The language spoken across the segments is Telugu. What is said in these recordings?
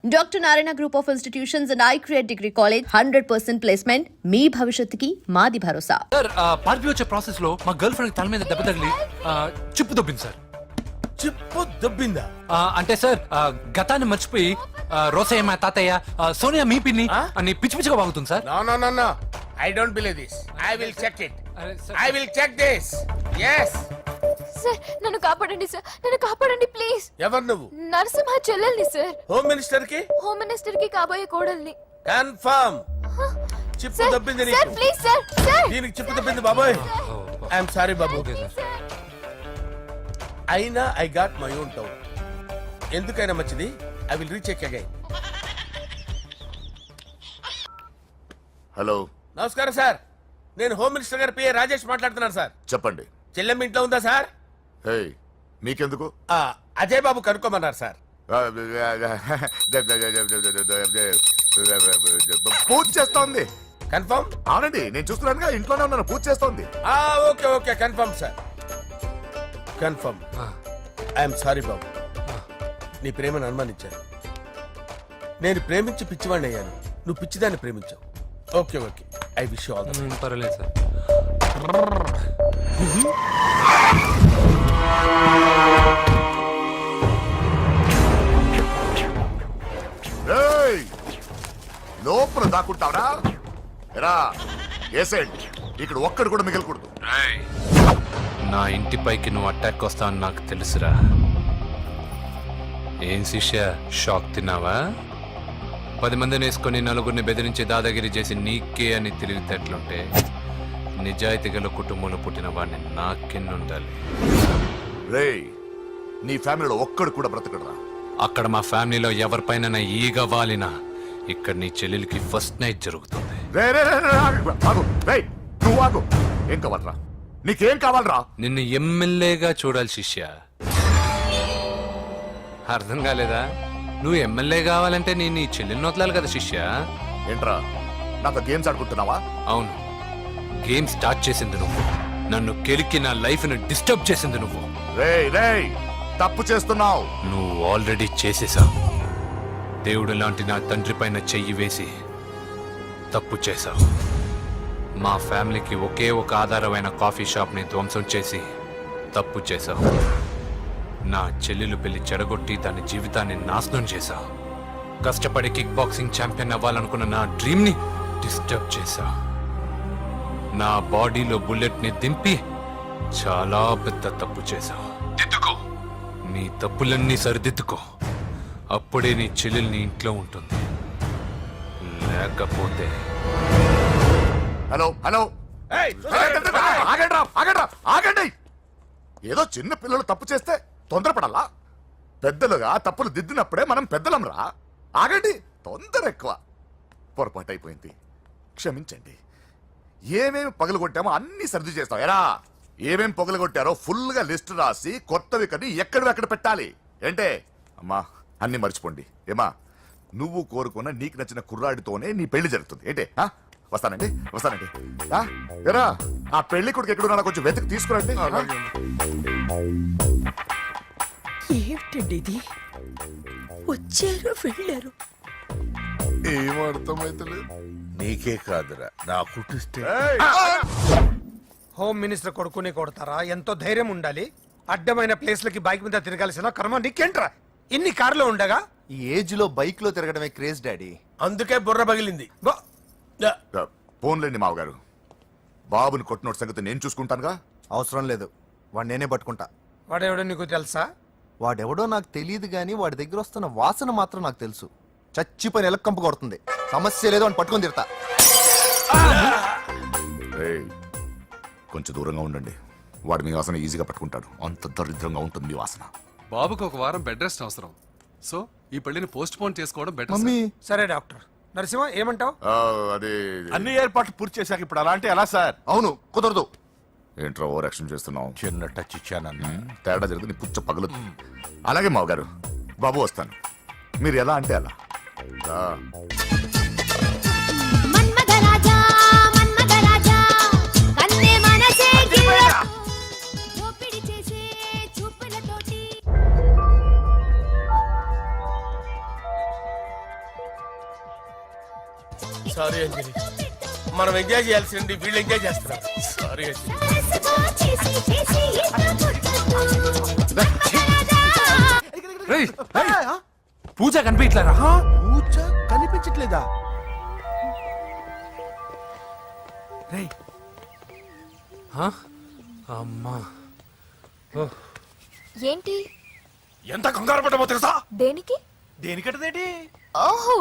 Doctor Narayana group of institutions and iCreate degree college 100% placement మీ భవిష్యత్తుకి మాది భరోసా. సార్ పార్టీ వచ్చే ప్రాసెస్ లో మా గర్ల్ ఫ్రెండ్ తల మీద దెబ్బ తగిలి చిప్పు దొబ్బింది సార్. చిప్పు దొబ్బిందా? అంటే సార్ గతాన్ని మర్చిపోయి రోసయ్య మా తాతయ్య సోనియా మీ పిన్ని అని పిచ్చి పిచ్చిగా బాగుతుంది sir. No. I don't believe this. I will check it. I will check this. Yes. Sir నన్ను కాపాడండి సార్, నన్ను కాపాడండి ప్లీజ్. ఎవరు నువ్వు? నరసింహ చెల్లెల్ని సార్. హోమ్ మినిస్టర్ కి? హోమ్ మినిస్టర్ కి కాబోయే కోడల్ని. కన్ఫర్మ్. చిప్పు దొబ్బింది నీకు. Sir please sir. సార్ దీనికి చిప్పు దొబ్బింది బాబోయ్. I am sorry బాబు. అయినా I got my own town. ఎందుకైనా మంచిది. I will recheck again. Hello, నమస్కారం సార్. నేను హోమ్ మినిస్టర్ గారి పిఏ రాజేష్ మాట్లాడుతున్నాను సార్. చెప్పండి. చెల్లెమ్మ ఇంట్లో ఉందా సార్? హే, మీకెందుకు? అజయ్ బాబు కనుక్కోమన్నారు సార్. పూజ చేస్తోంది. కన్ఫర్మ్? అవునండి, నేను చూస్తున్నానుగా, ఇంట్లోనే ఉన్నాను, పూజ చేస్తోంది. Okay confirm sir. Confirm. I'm sorry బాబు, నీ ప్రేమను అనుమానించాను. నేను ప్రేమించి పిచ్చివాడిని అయ్యాను, నువ్వు పిచ్చిదాన్ని ప్రేమించావు. Okay I wish you all the best. పర్వాలేదు సార్. లోపల దాక్కుంటావరా? ఎరా ఏసేండి, ఇక్కడ ఒక్కడు కూడా మిగలకూడదు. నా ఇంటిపైకి నువ్వు అటాక్ వస్తావని నాకు తెలుసురా. ఏం శిష్య, షాక్ తిన్నావా? 10 మందిని వేసుకొని నలుగురిని బెదిరించి దాదాగిరి చేసి నీకే అని తెలివితేటలుంటే నిజాయితీ గల కుటుంబంలో పుట్టిన వాడిని నాకెన్నుండాలి. రేయ్, నీ ఫ్యామిలీలో ఒక్కడు కూడా బ్రతకడరా. అక్కడ మా ఫ్యామిలీలో ఎవరిపైన ఈగ వాలినా ఇక్కడ నీ చెల్లెలికి ఫస్ట్ నైట్ జరుగుతుంది. నువ్వు ఆగు. ఏం కావాలరా? నీకేం కావాలరా? నిన్ను ఎమ్మెల్యేగా చూడాలి శిష్య. అర్థం కాలేదా? నువ్వు ఎమ్మెల్యే కావాలంటే నేను నీ చెల్లెల్ని వదలాలి కదా శిష్య. ఏంట్రా, నాతో గేమ్స్ ఆడుకుంటున్నావా? అవును, గేమ్ స్టార్ట్ చేసింది నువ్వు. నన్ను కెలికి నా లైఫ్ ను డిస్టర్బ్ చేసింది నువ్వు. రేయ్, తప్పు చేస్తున్నావు. నువ్వు ఆల్రెడీ చేసేసావు. దేవుడు లాంటి నా తండ్రి పైన చెయ్యి వేసి తప్పు చేశావు. మా ఫ్యామిలీకి ఒకే ఒక ఆధారమైన కాఫీ షాప్ ని ధ్వంసం చేసి తప్పు చేశావు. నా చెల్లెలు పెళ్లి చెడగొట్టి దాని జీవితాన్ని నాశనం చేశావు. కష్టపడి కిక్ బాక్సింగ్ ఛాంపియన్ అవ్వాలనుకున్న నా డ్రీమ్ ని డిస్టర్బ్ చేశావు. నా బాడీలో బుల్లెట్ ని దింపి చాలా పెద్ద తప్పు చేశావు. దిద్దుకో, నీ తప్పులన్నీ సరిదిద్దుకో. అప్పుడే నీ చెల్లెలు నీ ఇంట్లో ఉంటుంది. లేకపోతే హలో, ఆగండి. ఏదో చిన్న పిల్లలు తప్పు చేస్తే తొందరపడాలా? పెద్దలుగా తప్పులు దిద్దినప్పుడే మనం పెద్దలంరా. ఆగండి, తొందర ఎక్కువ. పొరపాటు అయిపోయింది, క్షమించండి. ఏమేమి పగలగొట్టామో అన్ని సర్ది చేస్తాం. ఎరా, ఏమేమి పగలగొట్టారో ఫుల్ గా లిస్ట్ రాసి కొత్తవి కని ఎక్కడ పెట్టాలి. ఏంటే అమ్మా, అన్ని మర్చిపోండి. ఏమా, నువ్వు కోరుకున్న నీకు నచ్చిన కుర్రాడితోనే నీ పెళ్లి జరుగుతుంది. ఏంటే వస్తానండి. ఎరా, ఆ పెళ్లి కొడుకు ఎక్కడున్నా కొంచెం వెతికి తీసుకురండి. ఏమిటండి ఇది? వచ్చారు వెళ్ళారు, ఏం అర్థమైతలేదు. నీకే కాదురా, నా కుట్టిస్తే. హోమ్ మినిస్టర్ కొడుకుని కొడతారా? ఎంతో ధైర్యం ఉండాలి. అడ్డమైన ప్లేస్లకి బైక్ మీద తిరగాల్సిన కర్మ నీకేంట్రా? ఇన్ని కార్లో ఉండగా ఈ ఏజ్ లో బైక్ లో తిరగడమే క్రేజ్ డాడీ. అందుకే బుర్ర పగిలింది. ఫోన్లేండి మావగారు, బాబుని కొట్టినోటి సంగతి నేను చూసుకుంటానుగా. అవసరం లేదు, వాడు నేనే పట్టుకుంటా. వాడెవడో నీకు తెలుసా? వాడెవడో నాకు తెలియదు గానీ వాడి దగ్గర వస్తున్న వాసన మాత్రం నాకు తెలుసు. చచ్చిపోయిన ఎలక్కంపు కొడుతుంది. సమస్య లేదు అని పట్టుకొని తిడతా. కొంచెం దూరంగా ఉండండి. వాడు మీ వాసన ఈజీగా పట్టుకుంటాడు. అంత దరిద్రంగా ఉంటుంది మీ వాసన. బాబుకి ఒక వారం బెడ్ రెస్ట్ అవసరం. సో ఈ పెళ్లిని పోస్ట్ పోన్ చేసుకోవడం బెటర్. మమ్మీ, సరే డాక్టర్. నరసింహ ఏమంటావు? అదే అన్ని ఏర్పాట్లు పూర్తి చేశాక ఇప్పుడు అలాంటి ఎలా సార్? అవును, కుదరదు. ఏంట్రా ఓవర్ యాక్షన్ చేస్తున్నావు? చిన్న టచ్ ఇచ్చానన్న. తేడా జరిగింది, నీ పుచ్చ పగలు. అలాగే మావగారు, బాబు వస్తాను. మీరు ఎలా అంటే అలా. సారీ అంజలి, మనం ఎంజాయ్ చేయాల్సింది వీళ్ళు ఎంజాయ్ చేస్తున్నారు. సారీ అంజలి. పూజ కనిపించలేరా? పూజ కనిపించట్లేదా? అమ్మా, ఏంటి ఎంత కంగారు పడ్డమో తెలుసా? దేనికి? దేనికంటదేంటి? ఓహో,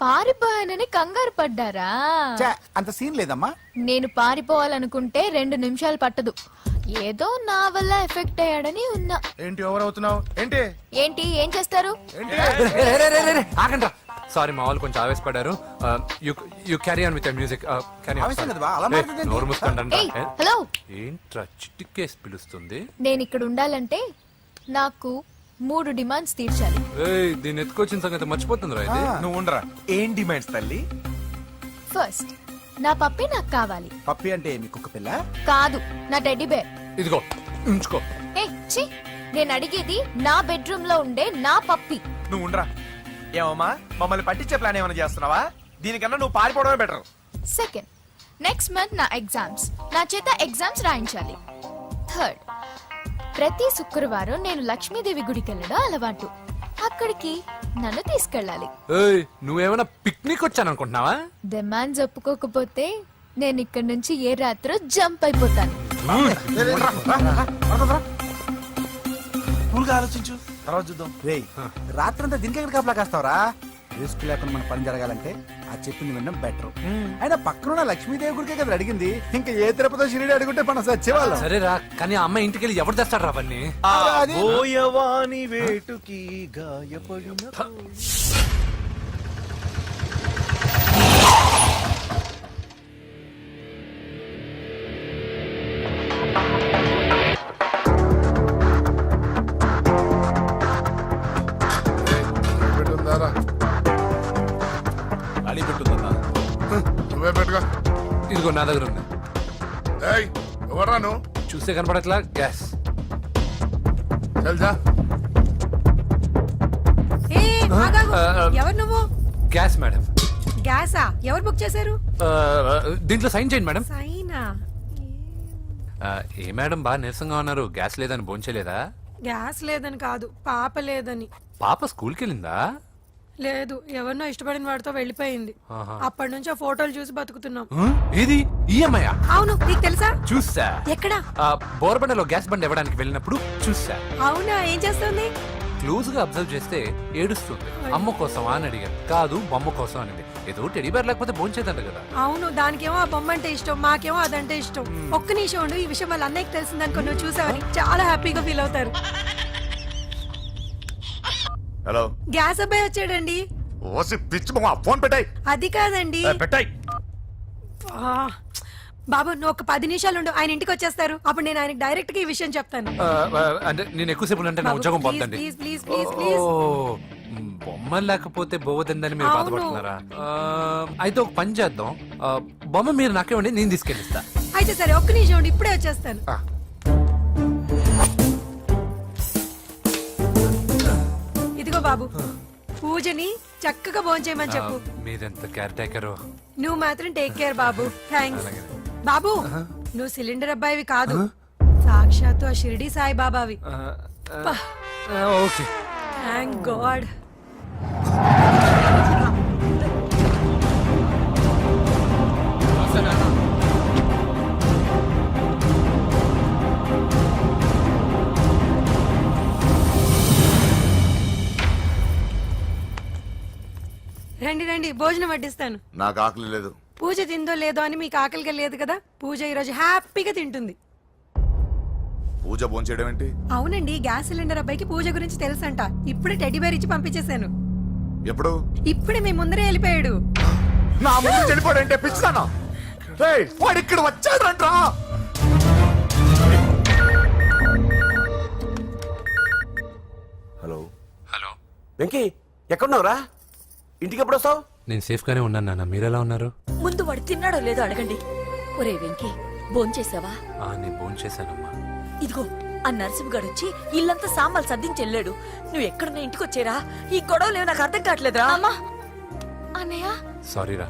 పారిపోయానని కంగారు పడ్డారా? అంత సీన్ లేదమ్మా. నేను పారిపోవాలనుకుంటే 2 నిమిషాలు పట్టదు. ఏదో నా వల్ల ఎఫెక్ట్ అయ్యాడని ఉన్నా. ఏంటి ఓవర్ అవుతున్నావు? ఏంటి ఏంటి ఏం చేస్తారు? ఆగండి. సారీ, మా వాళ్ళు కొంచెం ఆవేశపడ్డారు. You carry on with music. నోరు మూసుకోండి. ఏయ్, హలో, ఏంట్రా చిటికేసి పిలుస్తుంది? నేను ఇక్కడ ఉండాలంటే నాకు 3 డిమాండ్స్ తీర్చాలి. ఏయ్, దీన్ని ఎత్తుకొచ్చిన సంగతి మర్చిపోతుందిరా ఇది. నువ్వు ఉండరా. ఏం డిమాండ్స్ తల్లి? ఫస్ట్, నా పప్పి నాకు కావాలి. పప్పి అంటే మీ కుక్క పిల్ల? కాదు, నా టెడ్డీ బేర్. ఇదిగో ఉంచుకో. ఏ ఛీ, నేను అడిగేది నా బెడ్రూమ్ లో ఉండే నా పప్పి. నువ్వు ఉండరా. ఏమమ్మా, మమ్మల్ని పట్టించే ప్లాన్ ఏమైనా చేస్తున్నావా? దీనికన్నా నువ్వు పారిపోవడమే బెటర్. సెకండ్, నెక్స్ట్ మంత్ నా ఎగ్జామ్స్, నా చేత ఎగ్జామ్స్ రాయించాలి. థర్డ్, ప్రతి శుక్రవారం నేను లక్ష్మీదేవి గుడికి వెళ్ళడం అలవాటు. అక్కడికి నన్ను తీసుకెళ్ళాలి. ఏయ్, నువ్వేమైనా పిక్నిక్ వచ్చాను అనుకుంటున్నావా? డిమాండ్స్ ఒప్పుకోకపోతే నేను ఇక్కడ నుంచి ఏ రాత్రో జంప్ అయిపోతాను. కూల్గా ఆలోచించు, తర్వాత చూద్దాం. రేయ్, రాత్రంతా దీనికి ఎక్కడ కాపలా కాస్తావరా? రిస్క్ లేకుండా మన పని జరగాలంటే ఆ చెప్పింది వినడం బెటర్. అయినా పక్కన లక్ష్మీదేవి గుడికే కదా అడిగింది. ఇంకా ఏ తిరుపతి షిరిడి అడుగుంటే మనం సచ్చేవాళ్ళం. సరేరా, కానీ ఆ అమ్మాయి ఇంటికి వెళ్ళి ఎవరు తెస్తాడు రా అవన్నీ? బోయవాని వేటుకి గాయపడిన అడి పెట్టుందన్నా. నువ్వే పెట్టుకో. ఇదిగో నా దగ్గర ఉంది. ఏయ్, ఎవరా నువ్వు? చూస్తే కనపడట్లా? గ్యాస్. తెలుసా? ఎవరు నువ్వు? Gas madam. గ్యాసా? ఎవరు బుక్ చేశారు? దీంట్లో సైన్ చేయండి మేడం. సైనా? ఏ మేడం బాగా నీరసంగా ఉన్నారు? గ్యాస్ లేదని భోంచలేదా? గ్యాస్ లేదని కాదు, పాప లేదని. పాప స్కూల్కి వెళ్ళిందా? లేదు, ఎవరినో ఇష్టపడిన వాడితో వెళ్ళిపోయింది. ఆహా. అప్పటి నుంచి ఆ ఫోటోలు చూసి బతుకుతున్నాం. ఏది ఈఎంఐ? అవును, నీకు తెలుసా? చూసా. ఎక్కడా? బోర్బండలో గ్యాస్ బండ్ ఇవ్వడానికి వెళ్ళినప్పుడు చూసా. అవునా, ఏం చేస్తుంది? క్లోజ్ గా అబ్జర్వ్ చేస్తే ఏడుస్తుంది. అమ్మ కోసమా అని అడిగాను. కాదు, బొమ్మ కోసం అనేది. ఏదో టెడీ బేర్ లేకపోతే భోంచేదంట కదా. అవును, దానికేమో ఆ బొమ్మ అంటే ఇష్టం, మాకేమో అదంటే ఇష్టం. ఒక్క నిమిషం ఉండు, ఈ విషయం వాళ్ళ అన్నయ్యకి తెలిసిందనుకో, నువ్వు చూసావని చాలా హ్యాపీగా ఫీల్ అవుతారు. హలో, గ్యాస్ అబ్బాయి వచ్చాడండి. ఓసి పిచ్చి బొమ్మ, ఫోన్ పెట్టాయి. అది కాదండి. పెట్టాయి. ఆ, బాబు నువ్వు ఒక 10 నిమిషాలు ఉండు, ఆయన ఇంటికి వచ్చేస్తారు. అప్పుడు నేను ఆయనకి డైరెక్ట్ గా ఈ విషయం చెప్తాను. అంటే నేను ఎక్కువసేపు అంటే నా బాబు, ఉద్యోగం ప్లీజ్, పోతుంది. Please, please, please, please. బొమ్మ లేకపోతే బోవదందని మీరు అవును. బాధపడుతున్నారా? అయితే ఒక పని చేద్దాం. బొమ్మ మీరు నాకేమండి, నేను తీసుకెళ్ళిస్తా. అయితే సరే, ఒక్క నిమిషం ఉండు, ఇప్పుడే వచ్చేస్తాను. ఇదిగో బాబు, పూజని చక్కగా భోంచేయమని చెప్పు. మీరెంత కేర్ టేకరు. నువ్వు మాత్రం టేక్ కేర్ బాబు. థ్యాంక్స్ బాబు. నువ్వు సిలిండర్ అబ్బాయివి కాదు, సాక్షాత్తు ఆ షిరిడి సాయి బాబావి. ఓకే. Thank God. రండి రండి, భోజనం వడ్డిస్తాను. నాకు ఆకలి లేదు. పూజ తిందో లేదో అని మీకు ఆకలిగా లేదు కదా. పూజ ఈరోజు హ్యాపీగా తింటుంది. పూజ భోంచేయడం ఏంటి? అవునండి, గ్యాస్ సిలిండర్ అబ్బాయికి పూజ గురించి తెలుసంట. ఇప్పుడే టెడ్డీ బేర్ ఇచ్చి పంపించేశాను. ఎప్పుడు? ఇప్పుడే మీ ముందరే వెళ్ళిపోయాడు. నా ముందు చెడిపోడంటే పిచ్చిదానా? రేయ్, వాడు ఇక్కడ వచ్చాడంట్రా. హలో. హలో వెంకీ, ఎక్కడున్నావురా? ఇంటికి ఎప్పుడు వస్తావు? నేను సేఫ్ గానే ఉన్నాను నాన్న. మీరెలా ఉన్నారు? ముందు వాడు తిన్నాడో లేదో అడగండి. ఒరే వెంకీ, భోంచేసావా? నేను భోంచేశానమ్మా. ఇదిగో ఆ నరసింహగాడు వచ్చి ఇల్లంతా సామాన్లు సర్దించి వెళ్ళాడు. నువ్వు ఎక్కడున్నా ఇంటికి వచ్చేరా. ఈ గొడవలేవు నాకు అర్థం కావట్లేదురా. అమ్మా, అన్నయ్య, సారీరా,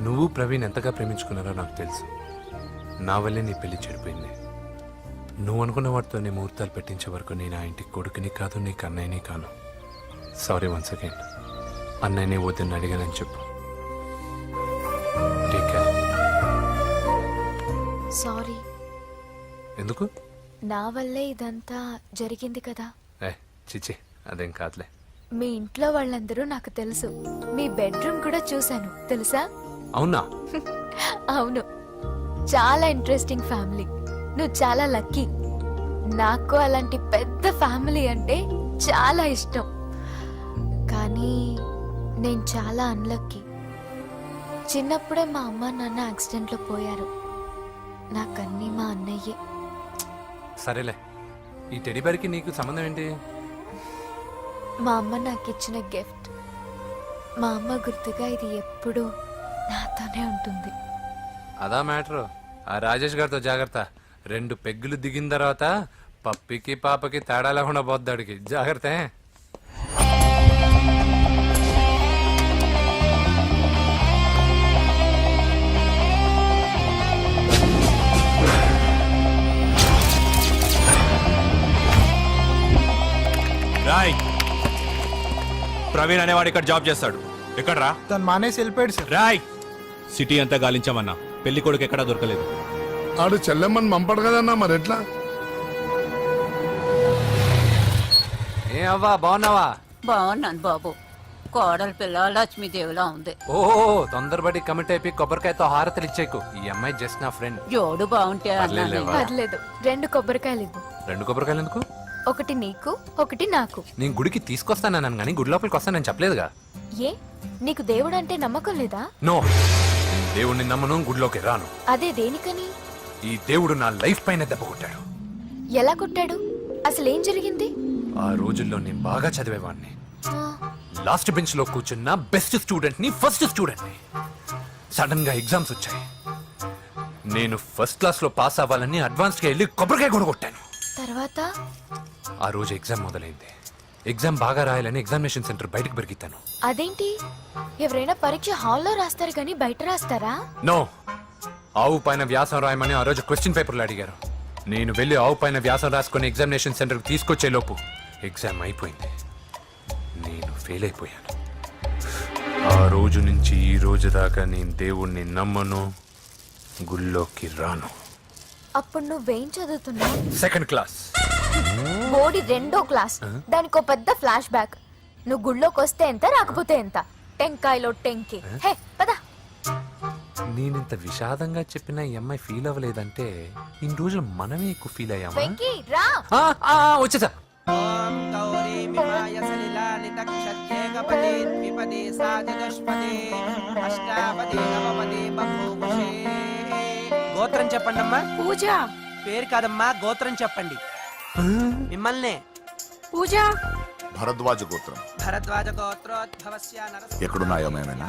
నువ్వు ప్రవీణ్ ఎంతగా ప్రేమించుకున్నారో నాకు తెలుసు. నా వల్లే నీ పెళ్లి చెడిపోయింది. నువ్వు అనుకున్న వాటితో నీ ముహూర్తాలు పెట్టించే వరకు నేను ఆ ఇంటికి కొడుకుని కాదు, నీకు అన్నయ్యని కాను. Sorry once again. అన్నయ్యని వద్దని అడిగానని చెప్పు. Take care. సారీ, ఎందుకు? నా వల్లే ఇదంతా జరిగింది కదా. ఏ చిచి, అదేం కాదులే. మీ ఇంట్లో వాళ్ళందరూ నాకు తెలుసు. మీ బెడ్రూమ్ కూడా చూశాను, తెలుసా? అవునా? అవును, చాలా ఇంట్రెస్టింగ్ ఫ్యామిలీ. నువ్వు చాలా లక్కీ. నాకు అలాంటి పెద్ద ఫ్యామిలీ అంటే చాలా ఇష్టం. కానీ నేను చాలా అన్లక్కీ. చిన్నప్పుడే మా అమ్మ నాన్న యాక్సిడెంట్లో పోయారు. నాకన్నీ మా అన్నయ్యే. సరేలే, ఈ టెడీబేర్కి నీకు సంబంధం ఏంటి? మా అమ్మ నాకు ఇచ్చిన గిఫ్ట్. మా అమ్మ గుర్తుగా ఇది ఎప్పుడూ నాతోనే ఉంటుంది. అదా మ్యాటర్. ఆ రాజేష్ గారితో జాగ్రత్త. 2 పెగ్గులు దిగిన తర్వాత పప్పికి పాపకి తేడా లేకుండా పోద్దాడికి. జాగ్రత్త. రాయ్, ప్రవీణ్ అనేవాడు ఇక్కడ జాబ్ చేస్తాడు. ఎక్కడ్రా? తను మానేసి వెళ్ళిపోయాడు సార్. రాయ్, సిటీ అంతా గాలించామన్నా, పెళ్లి కొడుకు ఎక్కడా దొరకలేదు. ఆడు చెల్లెమ్మని పంపడు కదన్నా, మరి ఎట్లా? ఏ అవ్వా, బాగున్నావా? బాగున్నాను బాబు. కోడలి పిల్ల లక్ష్మీదేవిలా ఉంది. ఓ తొందరపడి కమిట్ అయిపోయి కొబ్బరికాయతో హారతలు ఇచ్చేకు. ఈ అమ్మాయి జస్ట్ నా ఫ్రెండ్. జోడు బాగుంటే పర్లేదులేవా? పర్లేదు, 2 కొబ్బరికాయలు ఇవ్వు. 2 కొబ్బరికాయలు ఎందుకు? ఒకటి నీకు, ఒకటి నాకు. నేను గుడికి తీసుకొస్తానన్నాను కానీ గుడి లోపలికి వస్తానని చెప్పలేదుగా. ఏ, నీకు దేవుడు అంటే నమ్మకం లేదా? నో, దేవుడిని నమ్మను, గుడిలోకి రాను. అదే దేనికని? ఈ దేవుడు నా లైఫ్ పైన దెబ్బ కొట్టాడు. ఎలా కొట్టాడు? అసలేం జరిగింది? ఆ రోజుల్లో నేను బాగా చదివేవాడిని. ఆ, లాస్ట్ బెంచ్ లో కూర్చున్న బెస్ట్ స్టూడెంట్ ని, ఫస్ట్ స్టూడెంట్ ని. సడన్ గా ఎగ్జామ్స్ వచ్చాయి. నేను ఫస్ట్ క్లాస్ లో పాస్ అవ్వాలని అడ్వాన్స్ గా వెళ్ళి కొబ్బరికాయ కూడా కొట్టాను. తర్వాత? ఆ రోజు ఎగ్జామ్ మొదలైంది. ఎగ్జామ్ బాగా రాయాలని ఎగ్జామినేషన్ సెంటర్ బయటకు పెరిగితాను. అదేంటి, ఎవరైనా పరీక్ష హాల్లో రాస్తారు కానీ బయట రాస్తారా? నో, ఆవు పైన వ్యాసం రాయమని ఆ రోజు క్వశ్చన్ పేపర్లు అడిగారు. నేను వెళ్ళి ఆవు పైన వ్యాసం రాసుకుని ఎగ్జామినేషన్ సెంటర్కి తీసుకొచ్చే లోపు ఎగ్జామ్ అయిపోయింది. నేను ఫెయిల్ అయిపోయాను. ఆ రోజు నుంచి ఈ రోజు దాకా నేను దేవుణ్ణి నమ్మను, గుళ్ళోకి రాను. అప్పుడు నువ్వేం చదువుతున్నావు? Second class. బోడి 2వ క్లాస్. దానికో పెద్ద ఫ్లాష్ బ్యాక్. నువ్వు గుళ్ళోకి వస్తే ఎంత, రాకపోతే ఎంత. టెంకాయలో టెంకి. హే పద. నేనింత విషాదంగా చెప్పిన ఈ అమ్మాయి ఫీల్ అవ్వలేదంటే ఇన్ని రోజులు మనమే ఎక్కువ ఫీల్ అయ్యామా? వెంకీ రా. వచ్చేసా. గోత్రం చెప్పండి అమ్మా. పూజ. పేరు కాదమ్మా, గోత్రం చెప్పండి. మిమ్మల్నే. పూజ. భరద్వాజ గోత్రం. భరద్వాజ గోత్రోద్భవస్య నరసింహ. ఎక్కడున్నాయో మేమైనా?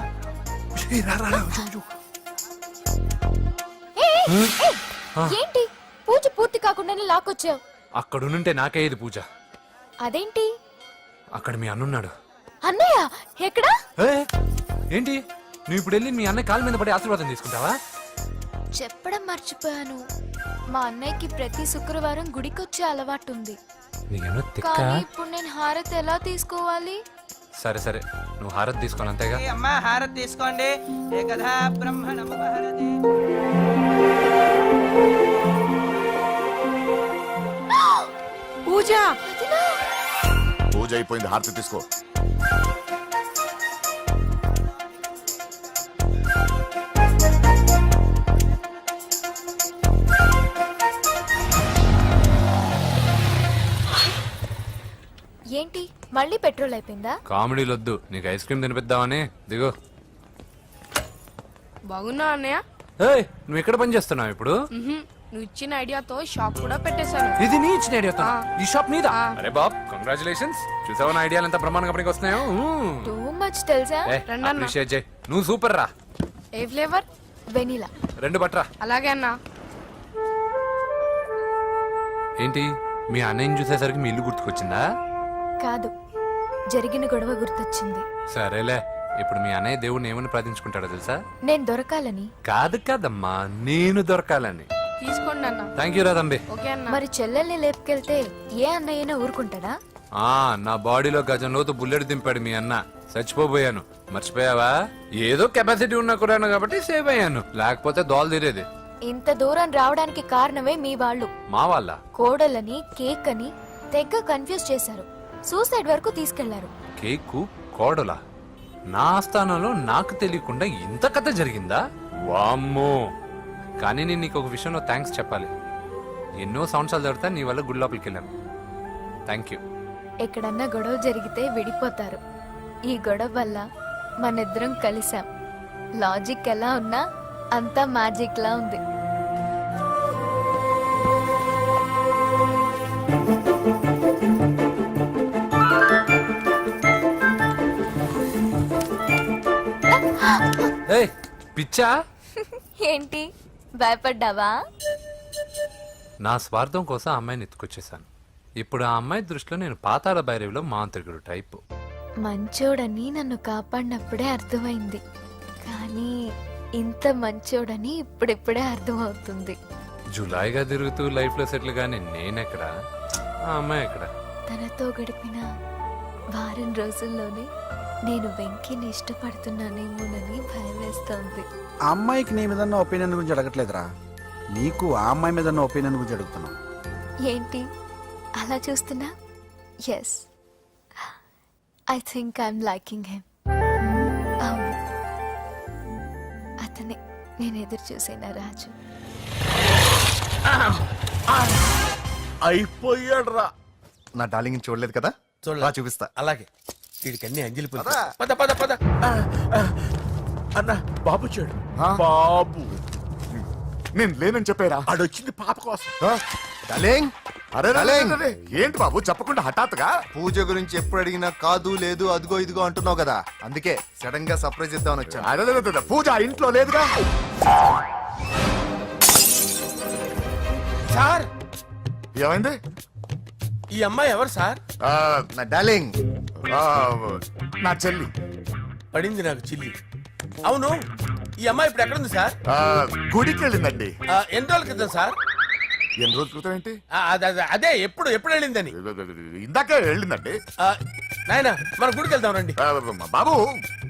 ఏంటి పూజ పూర్తి కాకుండానే లాక్కొచ్చావు? అక్కడుంటే నాకే ఇది పూజ. అదేంటి? అక్కడ మీ అన్నున్నాడు. అన్నయ్య ఎక్కడా? ఏంటి నువ్వు ఇప్పుడు వెళ్ళి మీ అన్నయ్య కాళ్ళ మీద పడి ఆశీర్వాదం తీసుకుంటావా? చెప్పడం మర్చిపోయాను. మా అన్నయ్యకి ప్రతి శుక్రవారం గుడికొచ్చే అలవాటు ఉంది. నీకేమో తిక్క. కానీ ఇప్పుడు నేను హారతి ఎలా తీసుకోవాలి? సరే సరే, నువ్వు హారతి తీసుకోను అంతేగా. ఏ అమ్మా, హారతి తీసుకోండి. ఏకదా బ్రహ్మణముపహరతి. పూజ. పూజ అయిపోయింది, హారతి తీసుకో. ఏంటి మళ్ళీ పెట్రోల్ అయిపోయిందా? కామెడీలు వద్దు, నీకు ఐస్ క్రీమ్ తినిపిద్దామని. దిగు. బాగున్నా అన్నయ్య? ఏయ్, నువ్వు ఎక్కడ పని చేస్తున్నావు ఇప్పుడు? నువ్వు ఇచ్చిన ఐడియాతో షాప్ కూడా పెట్టేశాను. ఇది నీ ఇచ్చిన ఐడియా? ఈ షాప్ నీదా? అరే బాబ్, కంగ్రాచులేషన్స్. చూసావా నా ఐడియాలు ఎంత బ్రహ్మాండంగా పనికి వస్తున్నాయో? టూ మచ్ తెలుసా? అప్రిషియేట్ చేయి. నువ్వు సూపర్ రా. ఏ ఫ్లేవర్? వెనిలా. 2 బట్రా. అలాగే అన్నా. ఏంటి మీ అన్నయ్యని చూసేసరికి మీ ఇల్లు గుర్తుకొచ్చిందా? కాదు, జరిగిన గొడవ గుర్తొచ్చింది. సరేలే, ఇప్పుడు మీ అన్నయ్య దేవుడిని ఏమని ప్రార్థించుకుంటాడో తెలుసా? నేను దొరకాలని. కాదమ్మా, నేను దొరకాలని. తీసుకోండి అన్న. థ్యాంక్ యూ రా తంబి. మరి చెల్లెల్ని లేపుకెళ్తే ఏ అన్నయ్యనా ఊరుకుంటాడా? నా బాడీలో గజం లోతు బుల్లెట్ దింపాడు మీ అన్న. చచ్చిపోబోయాను. మర్చిపోయావా? ఏదో కెపాసిటీ ఉన్న కురాను కాబట్టి సేవ్ అయ్యాను, లేకపోతే దోలు తీరేది. ఇంత దూరం రావడానికి కారణమే మీ వాళ్ళు. మా వాళ్ళ కోడలని కేక్ అని తెగ కన్ఫ్యూజ్ చేశారు. సూసైడ్ వరకు తీసుకెళ్లారు. కేకు కోడలా? నా ఆస్థానంలో నాకు తెలియకుండా ఇంత కథ జరిగిందా? వామ్మో! కానీ నేను నీకు ఒక విషయంలో థ్యాంక్స్ చెప్పాలి. ఎన్నో సంవత్సరాలు జరుగుతా నీ వల్ల గుడి లోపలికి వెళ్ళాను. Thank you. ఎక్కడన్నా గొడవ జరిగితే విడిపోతారు. ఈ గొడవ వల్ల మనిద్దరం కలిసాం. లాజిక్ ఎలా ఉన్నా అంతా మ్యాజిక్ లా ఉంది. ఏయ్, పిచ్చా? ఏంటి భయపడ్డావా? నా స్వార్థం కోసం ఆ అమ్మాయిని ఎత్తుకొచ్చేసాను. ఇప్పుడు ఆ అమ్మాయి దృష్టిలో నేను పాతాళ భైరవిలో మాంత్రికుడు టైపు. మంచోడని నన్ను కాపాడినప్పుడే అర్థమైంది, కానీ ఇంత మంచోడని ఇప్పుడిప్పుడే అర్థమవుతుంది. జులాయిగా తిరుగుతూ లైఫ్ లో సెటిల్ గానీ నేనెక్కడ, ఆ అమ్మాయి ఎక్కడ? తనతో గడిపిన వారం రోజుల్లోనే నేను వెంకిని ఇష్టపడుతున్నానేమోనని భయం వేస్తోంది. ఆ అమ్మాయికి నీ మీద ఒపీనియన్ గురించి అడగట్లేదురా, నీకు ఆ అమ్మాయి మీద ఒపీనియన్ గురించి అడుగుతున్నావు. ఏంటి అలా చూస్తున్నా? Yes, I think I'm liking him. అవును, అతనే నేను ఎదురు చూసిన రాజు. అయిపోయాడు రా. నా డార్లింగ్ చూడలేదు కదా, రా చూపిస్తా. అలాగే. వీడికి అన్ని అంజలి పూలు. పద పద పద. అన్న బాబు చూడు. బాబు నేను లేనని చెప్పారా? ఆడొచ్చింది పాప కోసం. డార్లింగ్, అరే డార్లింగ్. ఏంటి బాబు చెప్పకుండా హఠాత్తుగా? పూజ గురించి ఎప్పుడు అడిగినా కాదు లేదు అదిగో ఇదిగో అంటున్నావు కదా, అందుకే సడన్ గా సర్ప్రైజ్ ఇద్దామని వచ్చాను. అరే పూజ ఆ ఇంట్లో లేదుగా. సార్, ఏమైంది? ఈ అమ్మాయి ఎవరు సార్? నా డార్లింగ్, నా చెల్లి. పడింది నాకు చిల్లి. అవును, ఈ అమ్మాయి ఇప్పుడు ఎక్కడుంది సార్? గుడికి వెళ్ళిందండి. ఎన్ని రోజుల క్రితం సార్? ఎన్ని రోజుల క్రితం ఏంటి? అదే ఎప్పుడు ఎప్పుడు వెళ్ళిందని. ఇందాకే వెళ్ళిందండి. నాయనా, మన గుడికి వెళ్దాం రండి. బాబు,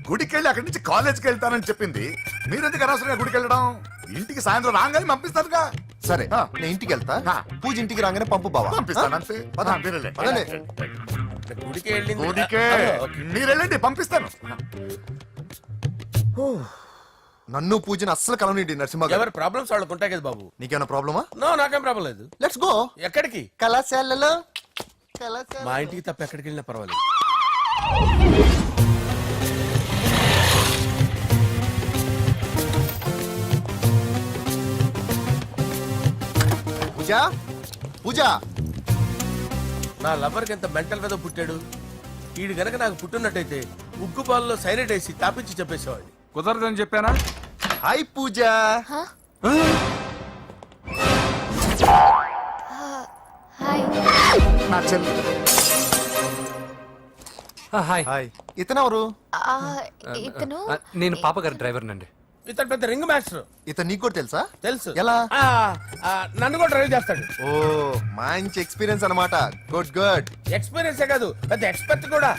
గుడికి వెళ్ళి అక్కడి నుంచి కాలేజ్కి వెళ్తానని చెప్పింది. మీరెందుకు అనవసరంగా గుడికి వెళ్ళడం? ఇంటికి సాయంత్రం రాగానే పంపిస్తానుగా. సరే నేను ఇంటికి వెళ్తా, పూజ ఇంటికి రాగానే పంపు బావా. పంపిస్తాను అంతే. పదండి. గుడికి వెళ్ళింది. గుడికే మీరు వెళ్ళండి, పంపిస్తాను. నన్ను పూజని అస్సలు కలవనండి నరసింహ గారు. ఎవరి ప్రాబ్లమ్స్ వాళ్ళకు ఉంటాయి కదా బాబు. నీకేమైనా ప్రాబ్లమా? నో, నాకేం ప్రాబ్లం లేదు. Let's go. ఎక్కడికి? కళాశాలలో. మా ఇంటికి తప్ప ఎక్కడికి వెళ్ళినా పర్వాలేదు. పూజ, పూజ. నా లవర్కి ఎంత మెంటల్ మీద పుట్టాడు. వీడు గనక నాకు పుట్టినట్టయితే ఉగ్గు పాలలో సైలెంట్ వేసి తాపించి చెప్పేసేవాడిని. కుదరదని చెప్పానా? హాయ్ పూజ. హాయ్. నా చెల్లి. హాయ్. హాయ్. ఇతనెవరు? ఇతను నేను పాపగారి డ్రైవర్ నండి. ఇతను పెద్ద రింగ్ మాస్టర్. ఇతను నీకు కూడా తెలుసా? తెలుసు. ఎలా? నన్ను కూడా డ్రైవ్ చేస్తాడు. ఓ, మంచి ఎక్స్పీరియన్స్ అన్నమాట. Good good. ఎక్స్పీరియన్సే కాదు, పెద్ద ఎక్స్పర్ట్ కూడా.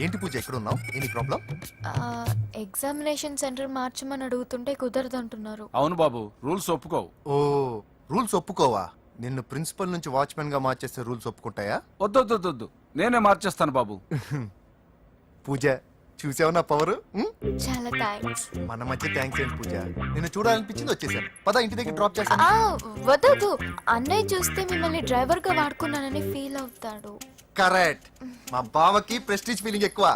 ఏంటి పూజ ఎక్కడ ఉన్నావు? Any problem? ఎగ్జామినేషన్ సెంటర్ మార్చమని అడుగుతుంటే కుదరదంటున్నారు. అవును బాబు, రూల్స్ ఒప్పుకోవు. ఓ, రూల్స్ ఒప్పుకోవా? నిన్ను ప్రిన్సిపల్ నుంచి వాచ్మెన్ గా మార్చేస్తే రూల్స్ ఒప్పుకుంటాయా? వద్దు, నేనే మార్చేస్తాను బాబు. పూజ, చూసావు నా పవర్? చాలా థ్యాంక్స్. మన మధ్య థ్యాంక్స్ ఏంటి పూజ, నిన్ను చూడాలనిపించింది వచ్చేసాను. పద ఇంటి దగ్గర డ్రాప్ చేస్తాను. వద్దు, అన్నయ్య చూస్తే మిమ్మల్ని డ్రైవర్ గా వాడుకున్నానని ఫీల్ అవుతాడు. కరెక్ట్. మా బావకి ప్రెస్టీజ్ ఫీలింగ్ ఎక్కువ.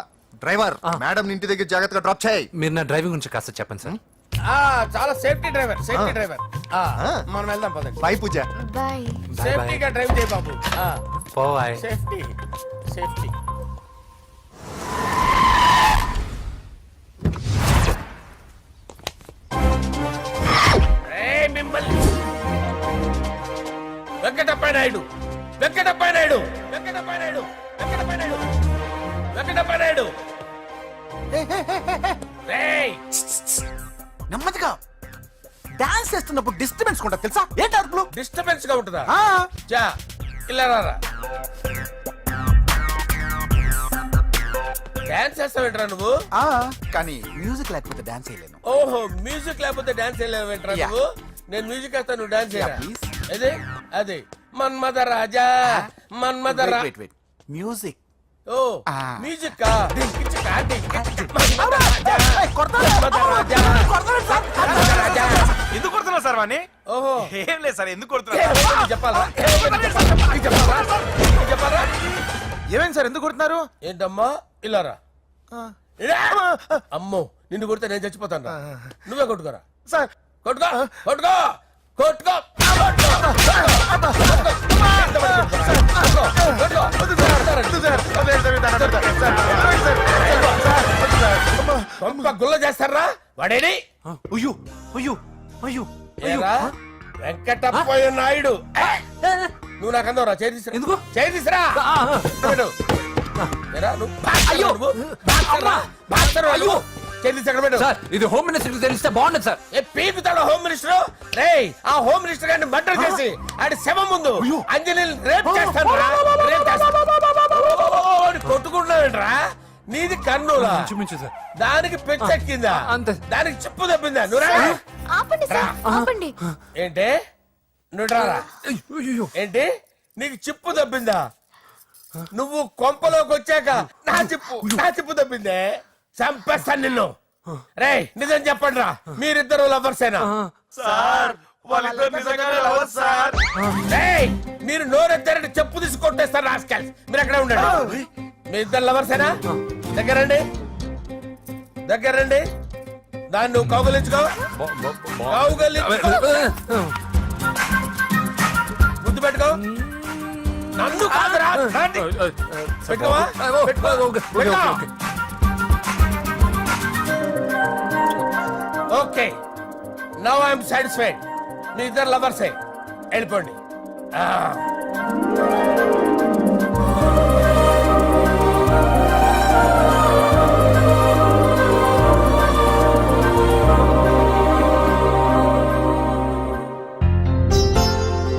డ్రైవర్, మేడం ఇంటి దగ్గర జాగ్రత్తగా డ్రాప్ చేయి. మీరు నా డ్రైవింగ్ గురించి కాస్త చెప్పండి సార్. చాలా సేఫ్టీ డ్రైవర్. మనం వెళ్దాం పదండి. బై పూజ. బాయ్. సేఫ్టీగా డ్రైవ్ చేయి బాబు. పోవాయ్. Safety safety. వెంకటప్ప నాయుడు, వెంకటప్ప నాయుడు, వెంకటప్ప నాయుడు, వెంకటప్ప నాయుడు, వెంకటప్ప నాయుడు. రేయ్, నెమ్మదిగా డాన్స్ చేస్తున్నప్పుడు డిస్టర్బెన్స్ కొంటా తెలుసా? ఏంటి అరుపులు? డిస్టర్బెన్స్ గా ఉంటుందా? ఆ, చా ఇలా రారా. డాన్స్ చేస్తావేంట్రా నువ్వు? ఆ, కానీ మ్యూజిక్ లేకపోతే డాన్స్ చేయలేను. ఓహో, మ్యూజిక్ లేకపోతే డాన్స్ వేయలేవేంట్రా Yeah. నువ్వు? నేను మ్యూజిక్ వేస్తా, నువ్వు డాన్స్ చేయరా? Yeah, please. అదే అదే మన్మద రాజా, మన్మద రా. Wait wait music. ఓ Ah. మ్యూజిక్ కా డింకిచికా డింకిచికా. మన్మద రాజా, మన్మద రాజా, మన్మద రాజా. ఎందుకు కొడుతున్నా సార్ వాణ్ణి? ఓహో ఏం లేదు సార్, ఎందుకు ఏ, కొడుతున్నా? నీకు చెప్పాలా? ఏ, నీకు చెప్పాలా? నీకు చెప్పాలా? ఏమైంది సార్, ఎందుకు కొడుతున్నారు? ఏంటమ్మా ఇలా రా. ఇలా. అమ్మో నిన్ను కొడితే నేను చచ్చిపోతాను రా. నువ్వే కొట్టుకోరా. సార్ కొట్టుకో కొట్టుకో కొట్టుకో. పంప గుల్ల చేస్తారా వాడేడి? అయ్యో అయ్యో అయ్యో ఏరా వెంకటప్పయ్య నాయుడు. నువ్వు నాకు అందవరా చేయి తీసురా. ఎందుకు? చేయి తీసురా. పెట్టు. ఏరా, నువ్వు బాక్సర్రా నువ్వు? బాక్సర్రా? బాక్సర్రా నువ్వు? చేయి తీసి ఎక్కడ పెట్టు. ఇది హోమ్ మినిస్టర్ తెలిస్తే బాగుండదు సార్. ఏ పీకుతాడు హోమ్ మినిస్టర్? రేయ్ ఆ హోమ్ మినిస్టర్ గారిని మర్డర్ చేసి ఆడి శవం ముందు అంజలిని రేప్ చేస్తాను రా. రేప్ చేస్తాను. కొట్టుకుంటున్నావేంట్రా? నీది కన్నులా? సార్ దానికి పెచ్చెక్కిందా? అంతే. దానికి చిప్పు తప్పిందా? నువ్వు రా. ఆపండి సార్, ఆపండి. ఏంటి నువ్వు రారా? ఏంటి నీకు చిప్పు తప్పిందా? నువ్వు కొంపలోకి వచ్చాక నా చిప్పు తప్పిందే. చంపేస్తాను నిన్ను. రేయ్ నిజం చెప్పండి రా, మీరిద్దరు లవర్సేనా? సార్ వాళ్ళిద్దరు నిజంగానే లవర్స్ సార్. రేయ్ మీరు నోరెత్తారంటే చెప్పు తీసి కొట్టేస్తారు రాస్కల్స్. మీరు అక్కడే ఉండండి. మీ ఇద్దరు లవర్సేనా? దగ్గరండి దగ్గరండి. దాన్ని నువ్వు కౌగలించుకో. ముద్దు పెట్టుకో. నన్ను కాదురా. రండి. పెట్టుకోవా? పెట్టుకో. Okay now I'm satisfied. మీ ఇద్దరు లవర్సే, వెళ్ళిపోండి.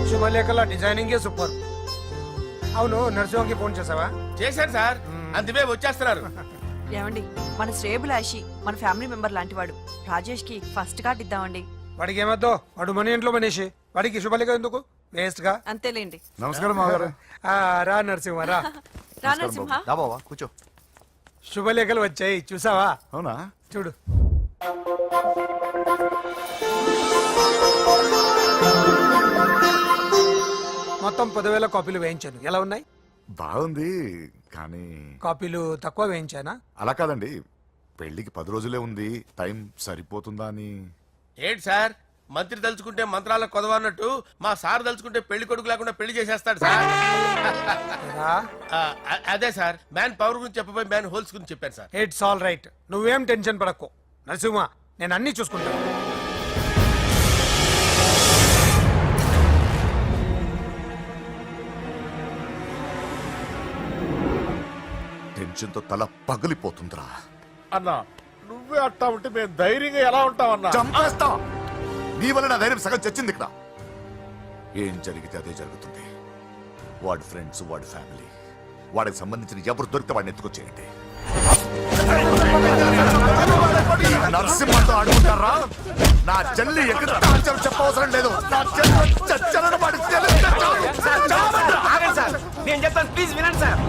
శుభలేఖల డిజైనింగ్ సూపర్. అవును, నరసింహకి ఫోన్ చేసావా? చేశాను సార్, అందుకే వచ్చేస్తున్నారు. ఏమండి, మన శ్రేయబులాషి మన ఫ్యామిలీ మెంబర్ లాంటి వాడు. రాజేష్ కి ఫస్ట్ కార్డ్ ఇద్దామండి. వాడికి ఏమద్దో, వాడు మన ఇంట్లో మనిషి. వాడికి శుభలేఖ ఎందుకు వేస్ట్ గా? అంతేలేండి. నమస్కారం మామగారు. రా నరసింహ రా. రా నరసింహ. రా బావా కూర్చో. శుభలేఖలు వచ్చాయి చూసావా? అవునా? చూడు. మొత్తం 10,000 కాపీలు వేయించాను. ఎలా ఉన్నాయి? బాగుంది కానీ కాపీలు తక్కువ వేయించానా? అలా కాదండి, పెళ్లికి 10 రోజులే ఉంది, టైం సరిపోతుందా అని. ఏంటి సార్ మంత్రి తలుచుకుంటే మంత్రాలకు కొదవన్నట్టు మా సార్ తలుచుకుంటే పెళ్లి కొడుకు లేకుండా పెళ్లి చేసేస్తాడు సార్. రా. అదే సార్ మ్యాన్ పవర్ గురించి చెప్పబోయి మ్యాన్ హోల్స్ గురించి చెప్పాను సార్. It's all right. నువ్వేం టెన్షన్ పడకు నరసింహ, నేను అన్ని చూసుకుంటాను. టెన్షన్ తో తల పగిలిపోతుందిరా. అన్నా నువ్వే అట్టా ఉంటే మేము ధైర్యంగా ఎలా ఉంటామన్నా? చంపేస్తా. నీ వల్ల నా ధైర్యం సగం చచ్చింది ఇక్కడ. ఏం జరిగితే అదే జరుగుతుంది. వాడి ఫ్రెండ్స్, వాడి ఫ్యామిలీ, వాడికి సంబంధించిన ఎవరు దొరికితే వాడిని ఎత్తుకొచ్చేయండి. నరసింహతో అడుగుతారా? నా చెల్లి ఎక్కడ చెప్పవసరం లేదు. నా చెల్లి చచ్చలను వాడి నేను చెప్తాను, ప్లీజ్ వినండి sir.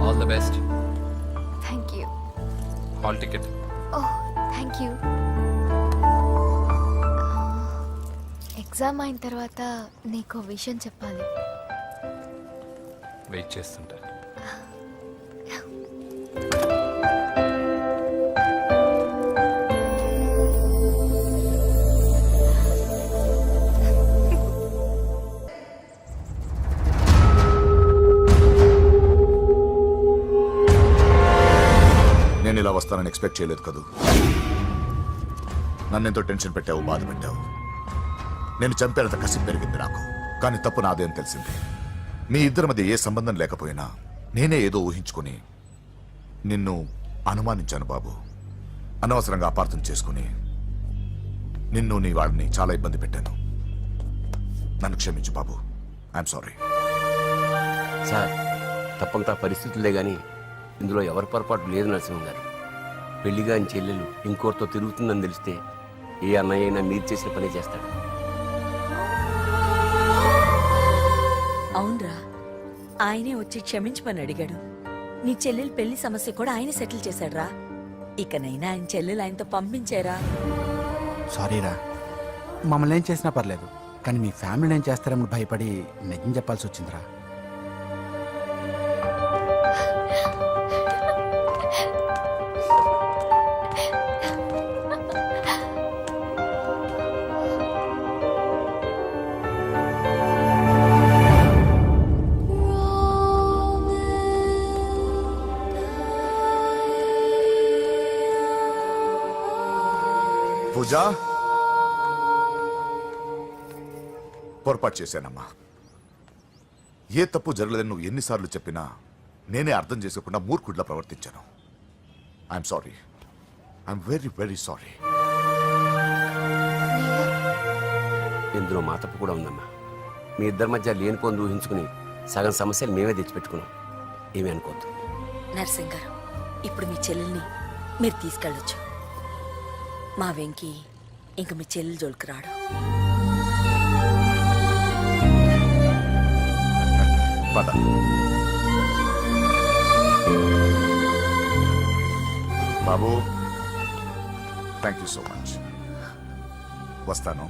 All the best. Thank you. Hall ticket. Oh thank you. Exam అయిన తర్వాత నీకు విషయం చెప్పాలి. వెయిట్ చేస్తుంటా. నేను ఇలా వస్తానని ఎక్స్పెక్ట్ చేయలేదు కదూ. నన్నెంతో టెన్షన్ పెట్టావు, బాధ పెట్టావు. నేను చంపేంత కసి పెరిగింది నాకు. కానీ తప్పు నాదే అని తెలిసింది. మీ ఇద్దరి మధ్య ఏ సంబంధం లేకపోయినా నేనే ఏదో ఊహించుకుని నిన్ను అనుమానించాను బాబు. అనవసరంగా అపార్థం చేసుకుని నిన్ను నీ వాళ్ళని చాలా ఇబ్బంది పెట్టాను. నన్ను క్షమించు బాబు. I'm sorry. సార్, తప్పంతా పరిస్థితులే గాని ఇందులో ఎవరి పొరపాటు లేదు నరసింహం గారు. పెళ్లిగా ఆయన చెల్లెలు ఇంకోరితో తిరుగుతుందని తెలిస్తే ఏ అన్నయ్య అయినా మీరు చేసిన పనే చేస్తాడు. అవునరా, ఆయనే వచ్చి క్షమించమని అడిగాడు. నీ చెల్లెలు పెళ్లి సమస్య కూడా ఆయన సెటిల్ చేశాడురా. ఇకనైనా ఆయన చెల్లెలు ఆయనతో పంపించారా? సారీరా, మమ్మల్ని ఏం చేసినా పర్లేదు, కానీ మీ ఫ్యామిలీని ఏం చేస్తారేమో భయపడి నిజం చెప్పాల్సి వచ్చిందిరా. పూజ, పొరపాటు చేశానమ్మా. ఏ తప్పు జరగలేదని నువ్వు ఎన్నిసార్లు చెప్పినా నేనే అర్థం చేసుకోకుండా మూర్ఖుడిలా ప్రవర్తించాను. I'm sorry. I'm very very sorry. ఇందులో మా తప్పు కూడా ఉందమ్మా. మీ ఇద్దరి మధ్య లేనిపోని ఊహించుకుని సగం సమస్యలు మేమే తెచ్చిపెట్టుకున్నాం. ఏమీ అనుకోవద్దు. నర్సింగ్ గారు, ఇప్పుడు మీ చెల్లెల్ని మీరు తీసుకెళ్ళొచ్చు. మా వెంకీ ఇంక మీ చెల్లెలు జోలికి రాడు. పద. బాబు, థ్యాంక్ యూ సో మచ్. వస్తాను.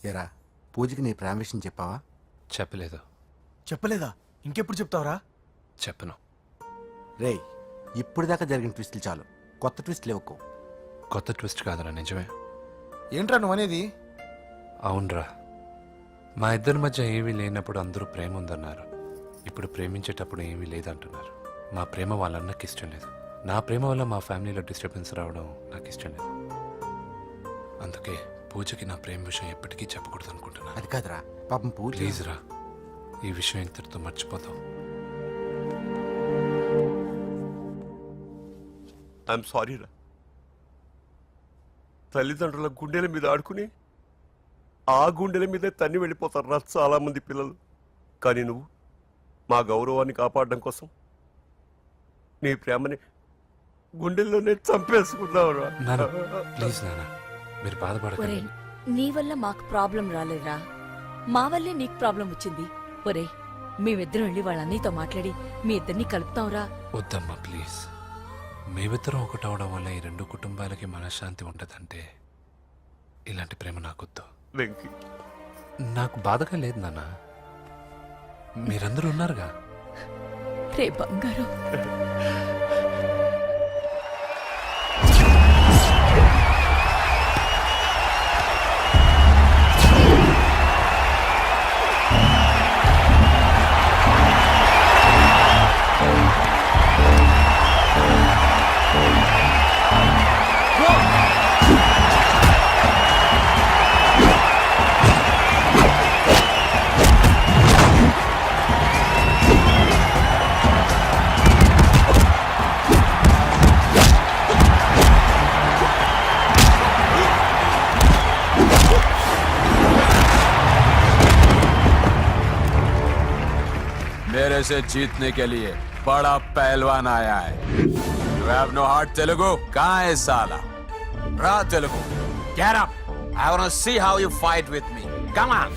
ఏరా, పూజకి నీ ప్రేమ విషయం చెప్పావా? చెప్పలేదు. చెప్పలేదా? ఇంకెప్పుడు చెప్తావురా? చెప్పను. రేయ్, ఇప్పుడు దాకా జరిగిన ట్విస్టులు చాలు, కొత్త ట్విస్ట్ లేవుకో. కొత్త ట్విస్ట్ కాదురా, నిజమే. ఏంట్రా నువ్వు అనేది? అవునరా, మా ఇద్దరి మధ్య ఏమీ లేనప్పుడు అందరూ ప్రేమ ఉందన్నారు. ఇప్పుడు ప్రేమించేటప్పుడు ఏమీ లేదంటున్నారు. మా ప్రేమ వాళ్ళన్నకి ఇష్టం లేదు. నా ప్రేమ వల్ల మా ఫ్యామిలీలో డిస్టర్బెన్స్ రావడం నాకు ఇష్టం లేదు. అందుకే పూజకి నా ప్రేమ విషయం ఎప్పటికీ చెప్పకూడదు అనుకుంటున్నా. అది కాదురా, పాపం పూజ. ప్లీజ్ రా, ఈ విషయం ఇంతటితో మర్చిపోతాం. ఐఎమ్ సారీ రా. తల్లిదండ్రుల గుండెల మీద ఆడుకుని ఆ గుండెల మీదే తన్ని వెళ్ళిపోతారు రా చాలా మంది పిల్లలు. కానీ నువ్వు మా గౌరవాన్ని కాపాడడం కోసం నీ ప్రేమని గుండెల్లోనే చంపేసుకున్నావు రా. ప్లీజ్ నాన్న, మీరు బాధపడకండి. నీ వల్ల మాకు ప్రాబ్లం రాలేదురా, మా వల్లే నీకు ప్రాబ్లం వచ్చింది. ఒరే, మేమిద్దరం వెళ్ళి వాళ్ళ అన్నయ్యతో మాట్లాడి మీ ఇద్దరిని కలుపుతాంరా. వద్దమ్మా ప్లీజ్. మేమిద్దరం ఒకటవడం వల్ల ఈ రెండు కుటుంబాలకి మనశ్శాంతి ఉంటదంటే ఇలాంటి ప్రేమ నాకొద్దు. వెంకీ, నాకు బాధగా లేదు నాన్న, మీరందరూ ఉన్నారుగా. రే బంగారం. मेरे से जीतने के लिए बड़ा पहलवान आया है. You have no heart, Telugu? कहाँ है साला? రా Telugu. Get up. I want to see how you fight with me. Come on.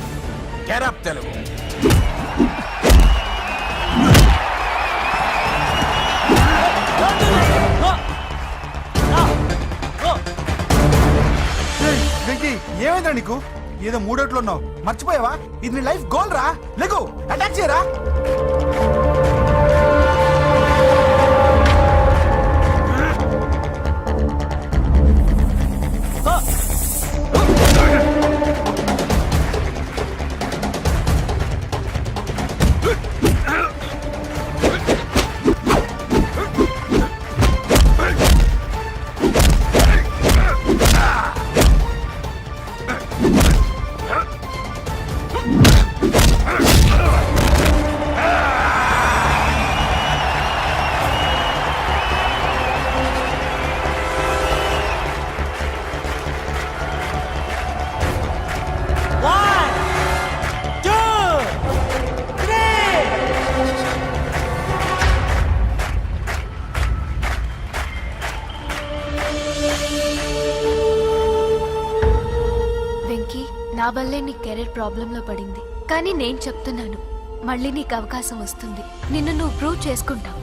Get up Telugu. Venky ఏమైందా నీకు? ఏదో మూడోట్లో ఉన్నావు, మర్చిపోయావా? ఇది నీ లైఫ్ గోల్ రా. లేకు, అటాక్ చేయరా. వెంకీ, నా వల్లే నీ కెరీర్ ప్రాబ్లంలో పడింది. కానీ నేను చెప్తున్నాను, మళ్ళీ నీకు అవకాశం వస్తుంది. నిన్ను నువ్వు ప్రూవ్ చేసుకుంటావు.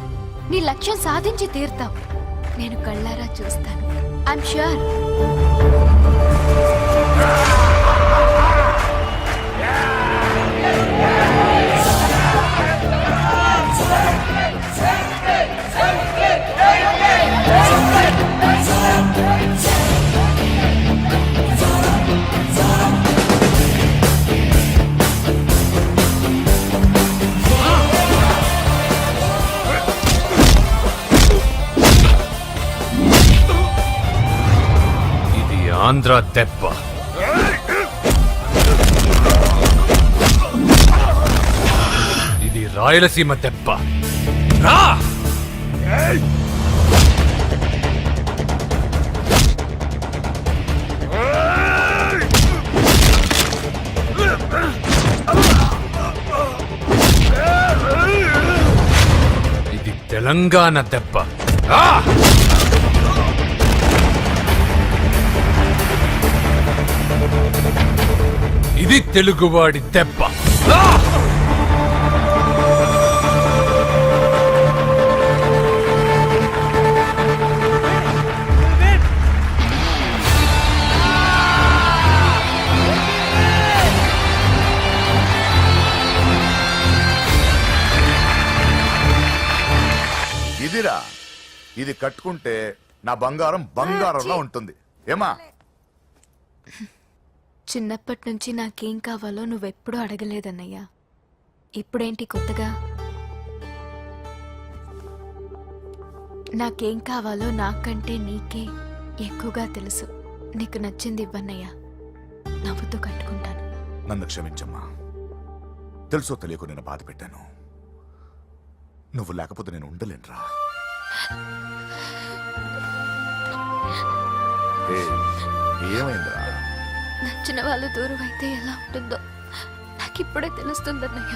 నీ లక్ష్యం సాధించి తీరుతావు. నేను కళ్ళారా చూస్తాను. I'm sure. ఆంధ్ర దెబ్బ. ఇది రాయలసీమ దెబ్బ. రా! ఇది తెలంగాణ దెబ్బ. రా! ఇది తెలుగువాడి దెబ్బ. ఇదిరా, ఇది కట్టుకుంటే నా బంగారం బంగారంలో ఉంటుంది. ఏమా? చిన్నప్పటి నుంచి నాకేం కావాలో నువ్వెప్పుడూ అడగలేదన్నయ్యా. ఇప్పుడేంటి కొత్తగా? నాకేం కావాలో నాకంటే నీకే ఎక్కువగా తెలుసు. నీకు నచ్చింది ఇవ్వన్నయ్యా, నవ్వుతూ కట్టుకుంటాను. నన్ను క్షమించమ్మా. తెలుసో తెలియకు నేను బాధ పెట్టాను. నువ్వు లేకపోతే నేను ఉండలేనురా. ఏమైందిరా? నచ్చిన వాళ్ళు దూరం అయితే ఎలా ఉంటుందో నాకిప్పుడే తెలుస్తుందన్నయ్య.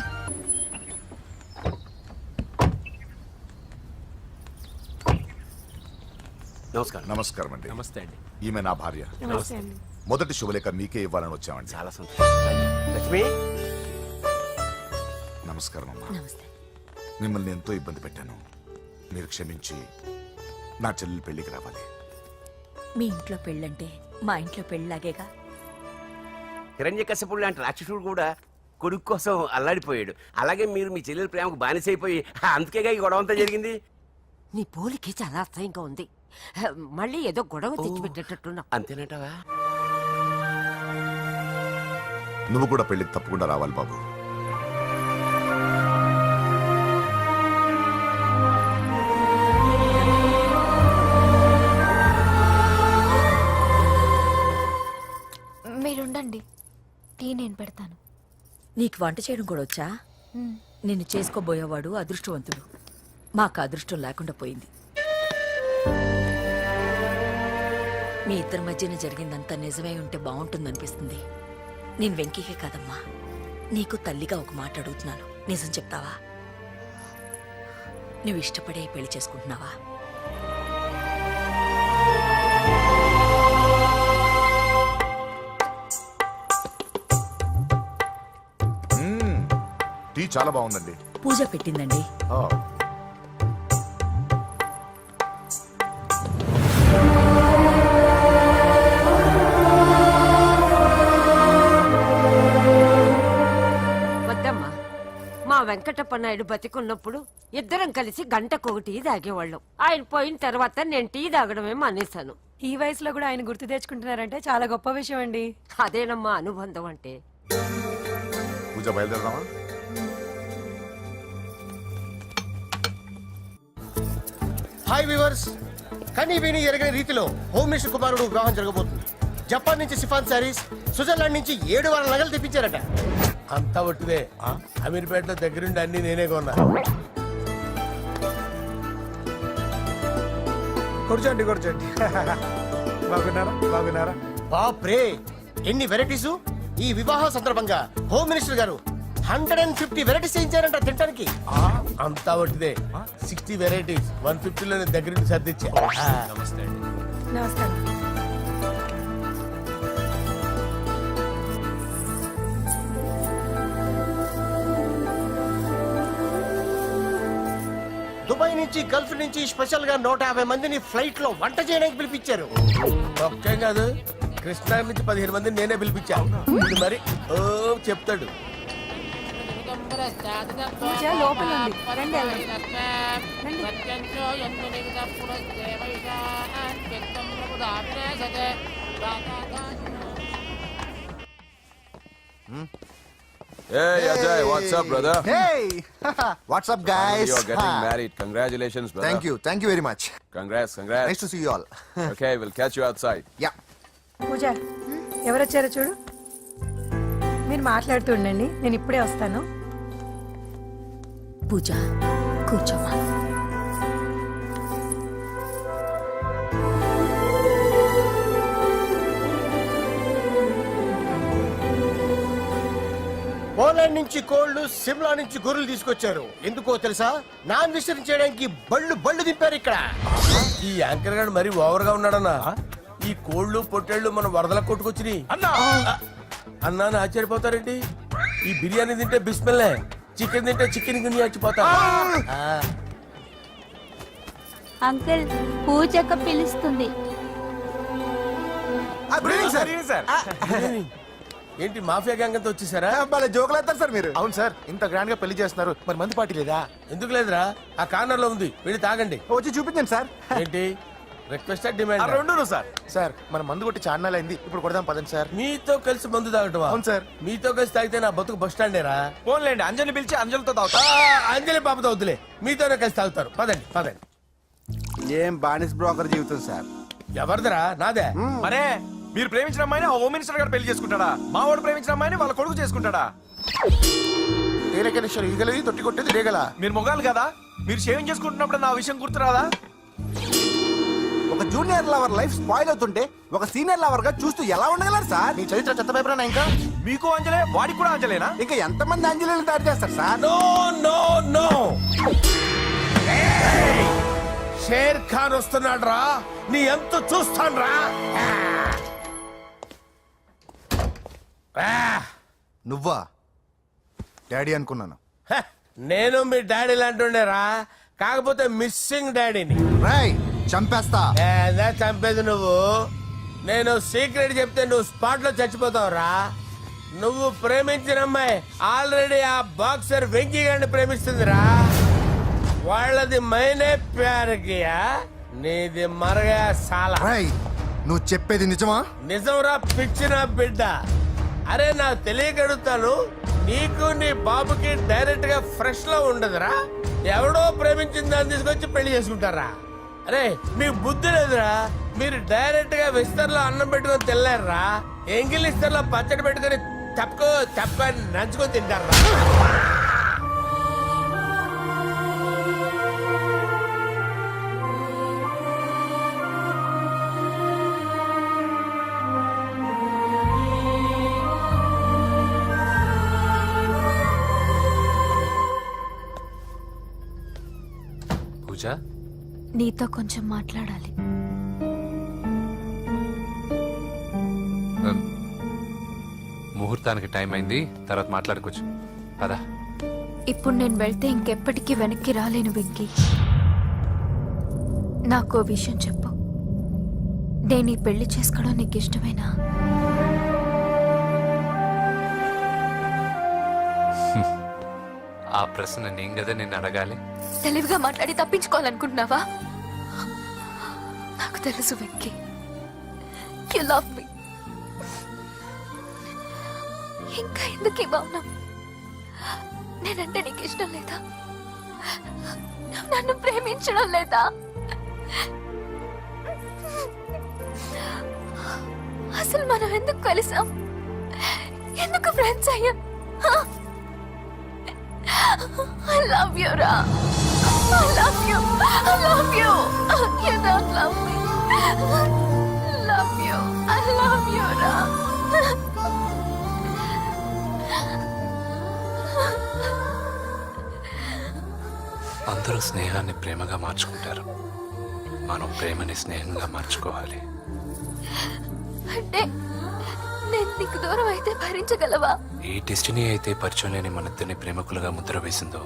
నమస్కారం. నమస్కారం అండి. నమస్తే అండి. ఈమె నా భార్య. మొదటి శుభలేఖ మీకే ఇవ్వాలని వచ్చామండి. చాలా సంతోషం. లక్ష్మి, నమస్కారం అమ్మా. మిమ్మల్ని ఎంతో ఇబ్బంది పెట్టాను. మీరు క్షమించి నా చెల్లెలు పెళ్లికి రావాలి. మీ ఇంట్లో పెళ్ళంటే మా ఇంట్లో పెళ్ళలాగేగా. హిరణ్యకశిపుడు లాంటి రాక్షసుడు కూడా కొడుకు కోసం అల్లాడిపోయాడు. అలాగే మీరు మీ చెల్లెల ప్రేమకు బానిసైపోయి అందుకేగా ఈ గొడవ అంతా జరిగింది. నీ పోలికి చాలా అసహ్యంగా ఉంది. మళ్ళీ ఏదో గొడవ తెచ్చిపెట్టేటట్టున్నా. అంతేనంటావా? నువ్వు కూడా పెళ్లికి తప్పకుండా రావాలి బాబు. మీరుండండి, టీ నేను పెడతాను. నీకు వంట చేయడం కూడా వచ్చా? నిన్ను చేసుకోబోయేవాడు అదృష్టవంతుడు. మాకు అదృష్టం లేకుండా పోయింది. మీ ఇద్దరి మధ్యన జరిగిందంతా నిజమే ఉంటే బాగుంటుందనిపిస్తుంది. నేను వెంకీకే కాదమ్మా, నీకు తల్లిగా ఒక మాట అడుగుతున్నాను. నిజం చెప్తావా? నువ్వు ఇష్టపడే పెళ్లి చేసుకుంటున్నావా? చాలా బాగుందండి. పూజ పెట్టిందండి. ఓ, వద్దమ్మా, మా వెంకటప్ప నాయుడు బతికున్నప్పుడు ఇద్దరం కలిసి గంటకొక టీ తాగేవాళ్ళం. ఆయన పోయిన తర్వాత నేను టీ తాగడమే మానేశాను. ఈ వయసులో కూడా ఆయన గుర్తు తెచ్చుకుంటున్నారంటే చాలా గొప్ప విషయం అండి. అదేనమ్మా అనుబంధం అంటే. పూజ బయలుదేరదామా? హాయ్ వ్యూవర్స్, కనీ విని ఎరగని రీతిలో హోమ్ మినిస్టర్ కుమారుడు వివాహం జరగబోతుంది. జపాన్ నుంచి సిఫాన్ శారీస్, స్విట్జర్లాండ్ నుంచి 7 వారాల నగలు తెప్పించారట. అంతా ఒట్టిదే. అమీర్పేటలో దగ్గరుండి అన్ని నేనే కొన్నా. కూర్చోండి కూర్చోండి. బాగున్నారా బాగున్నారా? బాప్రే, ఎన్ని వెరైటీసు! ఈ వివాహం సందర్భంగా హోమ్ మినిస్టర్ గారు 150 వెరైటీస్ చేయించారంట తినడానికి. అంతా ఒట్టిదే. 60 వెరైటీస్ 150లో దగ్గరుండి సర్దిచ్చా. నమస్కారం. దుబాయ్ నుంచి గల్ఫ్ నుంచి స్పెషల్ గా 150 మందిని ఫ్లైట్ లో వంట చేయడానికి పిలిపించారు. ఒక్కే కాదు, కృష్ణా నుంచి 15 మందిని నేనే పిలిపించాను. ఇది మరి ఓ చెప్తాడు. పూజ లోపల ఉంది. రండి, వెళ్ళండి. Hey Ajay, what's up, brother? Hey! What's up, guys? You're getting married. Congratulations, brother. Thank you very much. Congrats. Nice to see you all. Okay, we'll catch you outside. Yeah. పూజ, ఎవరొచ్చారో చూడు. మీరు మాట్లాడుతూ ఉండండి, నేను ఇప్పుడే వస్తాను. పూజ కూర్చోమా. పోలాండ్ నుంచి కోళ్లు, సిమ్లా నుంచి గొర్రెలు తీసుకొచ్చారు. ఎందుకో తెలుసా? నాన్ వెజిటేరియన్ చేయడానికి బళ్ళు దింపారు ఇక్కడ. ఈ యాంకర్ గారు మరి ఓవర్ గా ఉన్నాడన్నా. ఈ కోళ్లు పొట్టేళ్లు మన వరదల కొట్టుకొచ్చినాయి అన్నా అని ఆశ్చర్యపోతారండి. ఈ బిర్యానీ తింటే బిస్మిల్లే, చికెన్ తింటే చికెన్ గిని చచ్చిపోతా. అంకుల్ పూజక్క పిలుస్తుంది. ఏంటి మాఫియా గ్యాంగ్ అంతా వచ్చేసారా? జోకులు వేస్తారు సార్ మీరు. అవును సార్, ఇంత గ్రాండ్ గా పెళ్లి చేస్తున్నారు, మరి మంది పార్టీ లేదా? ఎందుకు లేదురా, ఆ కార్నర్ లో ఉంది, వెళ్ళి తాగండి. వచ్చి చూపించండి సార్. ఏంటి రిక్వెస్ట్ డిమాండ్? రెండు సార్. సార్ మన మందు కొట్టి చాన్నాలు అయింది, ఇప్పుడు కొడదాం పదండి సార్. మీతో కలిసి మందు తాగటమా? అవును సార్. మీతో కలిసి తాగితే నా బతుకు బస్ స్టాండేరా? ఫోన్లేండి, అంజలి పిలిచి అంజలితో తాగుతా. అంజలి పాపతో వద్దులే, మీతోనే కలిసి తాగుతారు. పదండి పదండి. ఏం బానిస్ బ్రోకర్ జీవితం సార్. ఎవరిదిరా? నాదే. మరే మీరు ప్రేమించిన అమ్మాయిని ఆ హోమ్ మినిస్టర్ గారు పెళ్లి చేసుకుంటాడా? మా వాడు ప్రేమించిన అమ్మాయిని వాళ్ళ కొడుకు చేసుకుంటాడా? తేనెకనేశ్వరు ఈగలది తొట్టి కొట్టేది రేగల. మీరు మొగాలు కదా, మీరు షేవింగ్ చేసుకుంటున్నప్పుడు నా విషయం గుర్తురాదా? ఒక జూనియర్ లవర్ లైఫ్ స్పాయిల్ అవుతుంటే ఒక సీనియర్ లవర్ గా చూస్తూ ఎలా ఉండగలరు సార్? మీ చరిత్ర చెత్త పేపరేనా? ఇంకా మీకు అంజలే, వాడికి కూడా అంజలేనా? ఇంకా ఎంతమంది అంజలిని దాడి చేస్తారు sir? No no no, Sher Khan వస్తున్నాడు రా, నీ ఎంత చూస్తాను రా. నువ్వా? డాడీ అనుకున్నాను. నేను మీ డాడీ లాంటి రా, కాకపోతే మిస్సింగ్ డాడీని. రాయ్ చంపేస్తా. ఏదా చంపేది నువ్వు? నేను సీక్రెట్ చెప్తే నువ్వు స్పాట్ లో చచ్చిపోతావురా. నువ్వు ప్రేమించిన అమ్మాయి ఆల్రెడీ ఆ బాక్సర్ వెంకీ గారిని ప్రేమిస్తుందిరా. వాళ్ళది మైనే ప్యార్ కియా, నీది మరగా సాలా. రాయ్ నువ్వు చెప్పేది నిజమా? నిజంరా పిచ్చిన బిడ్డ. అరే నాకు తెలియగడుగుతాను, నీకు నీ బాబుకి డైరెక్ట్ గా ఫ్రెష్ లో ఉండదురా. ఎవడో ప్రేమించిన దాన్ని తీసుకొచ్చి పెళ్లి చేసుకుంటారా? అరే మీకు బుద్ధి లేదురా. మీరు డైరెక్ట్ గా విస్తర్లో అన్నం పెట్టుకొని తెల్లారా, ఎంగిల్ ఇస్తర్లో పచ్చడి పెట్టుకొని తప్ప నంచుకొని తింటారా? పూజ, నీతో కొంచెం మాట్లాడాలి. ముహూర్తానికి టైం అయింది, తర్వాత మాట్లాడుకోవచ్చు. పదా. ఇప్పుడు నేను వెళ్తే ఇంకెప్పటికీ వెనక్కి రాలేను వెంకీ. నాకు విషయం చెప్పు, నేను ఈ పెళ్లి చేసుకోవడం నీకు ఇష్టమేనా? ఆ ప్రశ్న నేను కదా నిన్ను అడగాలి. తెలివిగా మాట్లాడి తప్పించుకోవాలనుకుంటున్నావా? నాకు తెలుసు వెంకీ, యు లవ్ మీ. ఇంకా ఎందుకు ఈ మౌనం? నేనంటే నీకు ఇష్టం లేదా? నువ్వు నన్ను ప్రేమించడం లేదా? అసలు మనం ఎందుకు కలిసాం? ఎందుకు ఫ్రెండ్స్ అయ్యాం? I love you, Ra. I love you. I love you. You don't love me. Love you. I love you, Ra. అందరూ స్నేహాన్ని ప్రేమగా మార్చుకుంటారు. మనం ప్రేమని స్నేహంగా మార్చుకోవాలి. అంటే నేను నీకు దూరం అయితే భరించగలవా? ఏ డెస్టినీ అయితే పరిచయం లేని మన ఇద్దరిని ప్రేమకులుగా ముద్ర వేసిందో,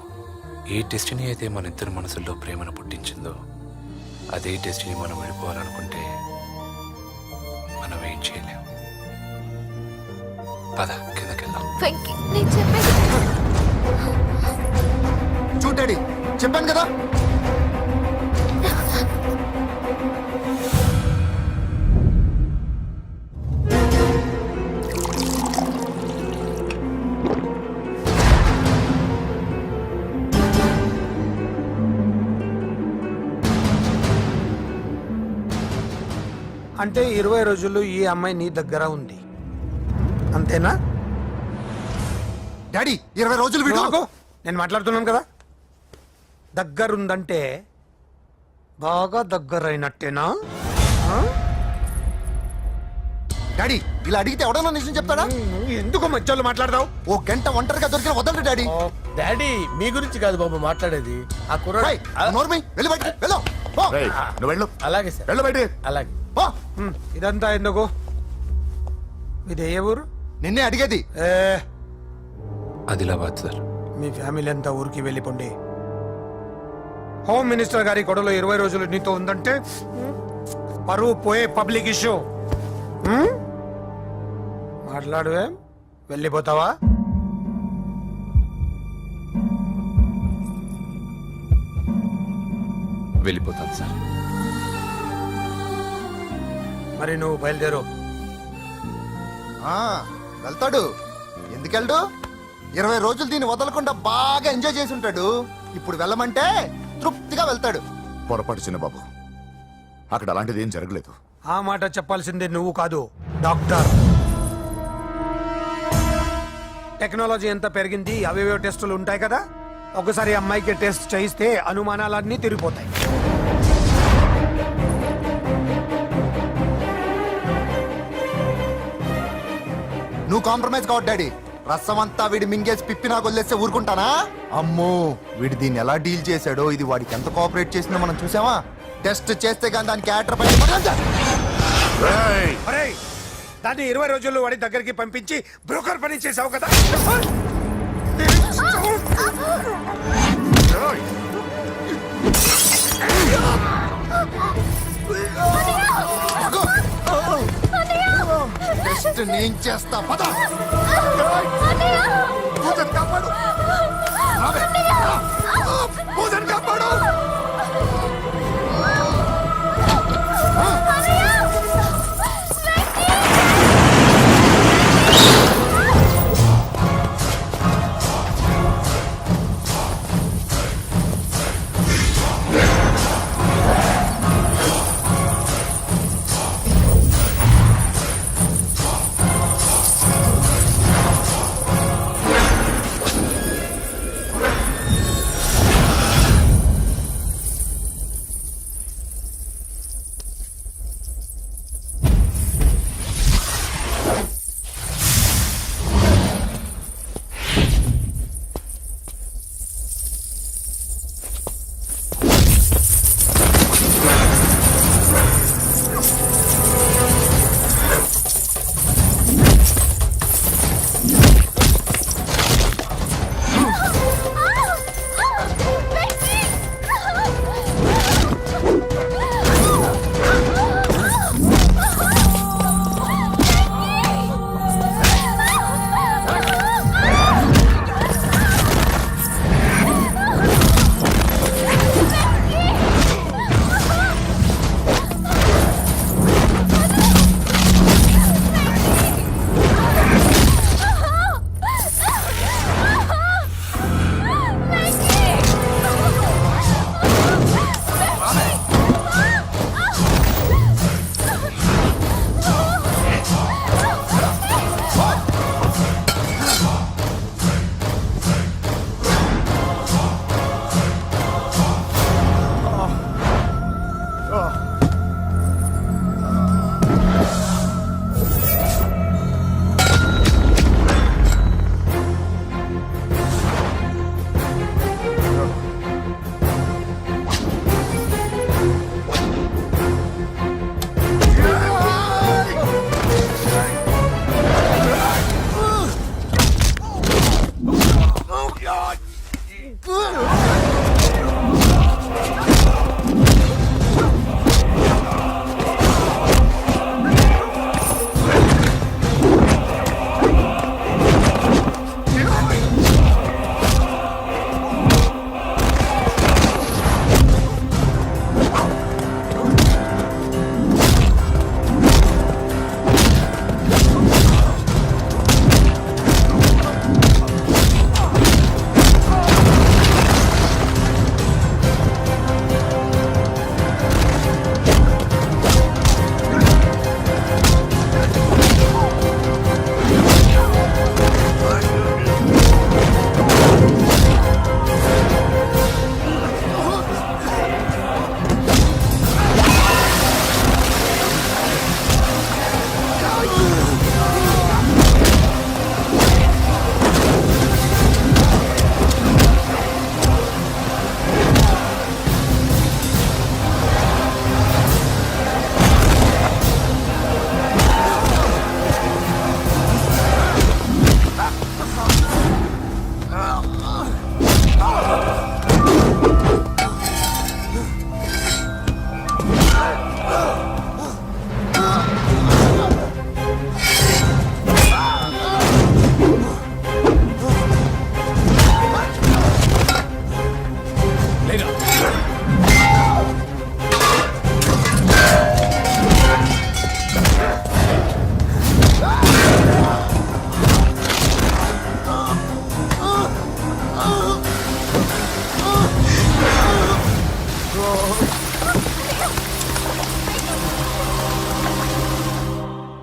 ఏ డెస్టినీ అయితే మన ఇద్దరి మనసుల్లో ప్రేమను పుట్టించిందో, అదే డెస్టినీ మనం వెళ్ళిపోవాలనుకుంటే మనం ఏం చేయలేం. పద కిందకెళ్దాం. వెంకీ, నేను చెప్పేది చూడాడి చెప్పాను కదా. అంటే 20 రోజులు ఈ అమ్మాయి నీ దగ్గర ఉంది, అంతేనా? డాడీ 20 రోజులు వీడు ఆగు. నేను మాట్లాడుతున్నాను కదా. దగ్గరుందంటే బాగా దగ్గరైనట్టేనా? డాడీ ఇలా అడిగితే ఎవడన్నా నిజం చెప్తాడా? నువ్వు ఎందుకు మధ్యలో మాట్లాడదావు? ఓ గంట ఒంటరిగా దొరికిన వదలరు డాడీ. డాడీ మీ గురించి కాదు బాబు మాట్లాడేది. ఆ కుర్రాడు రేయ్, నోర్మై వెళ్ళి బయటికి వెళ్ళు. పో. రేయ్, నువ్వు వెళ్ళు. అలాగే సార్, వెళ్ళు బయటికి. అలాగే. పో. ఇదంతా ఎందుకు? ఇది ఏ ఊరు? నిన్నే అడిగేది. ఏ, ఆదిలాబాద్ సార్. మీ ఫ్యామిలీ అంతా ఊరికి వెళ్ళిపోండి. హోమ్ మినిస్టర్ గారి గొడవలో 20 రోజులు నీతో ఉందంటే పరువు పోయే పబ్లిక్ ఇష్యూ. మాట్లాడువే, వెళ్ళిపోతావా? వెళ్ళిపోతాను సార్. మరి నువ్వు బయలుదేరు. వెళ్తాడు. ఎందుకెళ్ళడు? 20 రోజులు దీన్ని వదలకుండా బాగా ఎంజాయ్ చేసి ఉంటాడు. ఇప్పుడు వెళ్ళమంటే తృప్తిగా వెళ్తాడు. పొరపాటు చిన్న బాబు, అక్కడ అలాంటిది ఏం జరగలేదు. ఆ మాట చెప్పాల్సిందే నువ్వు కాదు, డాక్టర్. టెక్నాలజీ ఎంత పెరిగింది, అవేవో టెస్టులు ఉంటాయి కదా. ఒకసారి అమ్మాయికి టెస్ట్ చేయిస్తే అనుమానాలన్నీ తిరిగిపోతాయి. నువ్వు కాంప్రమైజ్ కావద్దు డాడీ. రసం అంతా వీడి మింగేసి పిప్పి నాకు వదిలేస్తే ఊరుకుంటానా? అమ్మో, వీడు దీన్ని ఎలా డీల్ చేశాడో, ఇది వాడికి ఎంత కోఆపరేట్ చేసిందో మనం చూసావా? టెస్ట్ చేస్తే కానీ దానికి యాటర్ రేయ్, అరేయ్, దాన్ని 20 రోజుల్లో వాడి దగ్గరికి పంపించి బ్రోకర్ పని చేసావు కదా. రేయ్. టెస్ట్ నేను చేస్తా. పద. పూజని కాపాడు. రావే. పూజని కాపాడు.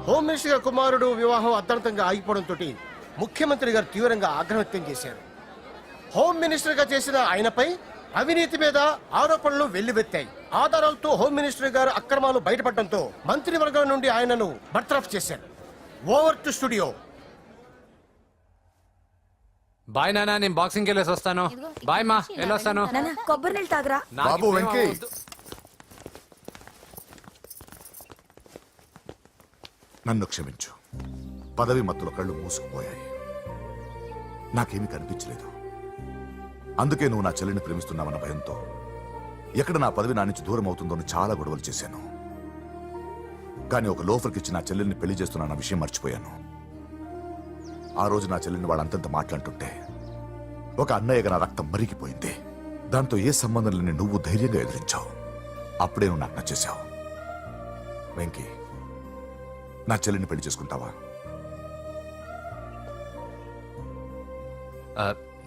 హోమ్ మినిస్టర్ గారి కుమారుడు వివాహం అర్థాంతంగా ఆగిపోవడంతో ముఖ్యమంత్రి గారు తీవ్రంగా ఆగ్రహం వ్యక్తం చేశారు. హోమ్ మినిస్టర్ గా చేసిన ఆయనపై అవినీతి మీద ఆరోపణలు వెల్లువెత్తాయి. ఆధారాలతో హోమ్ మినిస్టర్ గారు అక్రమాలు బయటపడడంతో మంత్రివర్గం నుండి ఆయనను బర్తరఫ్ చేశారు. Over to studio. బాయ్ నాన్న, నేను బాక్సింగ్కి వెళ్ళేసి వస్తాను. బాయ్ మా, వెళ్ళొస్తాను. కొబ్బరి నీళ్ళు తాగరా. బాబు వెంకీ, నన్ను క్షమించు. పదవి మత్తులో కళ్ళు మూసుకుపోయాయి. నాకేమీ కనిపించలేదు. అందుకే నువ్వు నా చెల్లిని ప్రేమిస్తున్నావన్న భయంతో ఎక్కడ నా పదవి నా నుంచి దూరం అవుతుందో అని చాలా గొడవలు చేశాను. కానీ ఒక లోఫర్కి ఇచ్చి నా చెల్లెల్ని పెళ్లి చేస్తున్నా విషయం మర్చిపోయాను. ఆ రోజు నా చెల్లెల్ని వాళ్ళంతంత మాట్లాడుతుంటే ఒక అన్నయ్యగా నా రక్తం మరిగిపోయింది. దాంతో ఏ సంబంధం లేని నువ్వు ధైర్యంగా ఎదిరించావు. అప్పుడే నువ్వు నాకు నచ్చేశావు. వెంకీ, నా చెల్లిని పెళ్లి చేసుకుంటావా?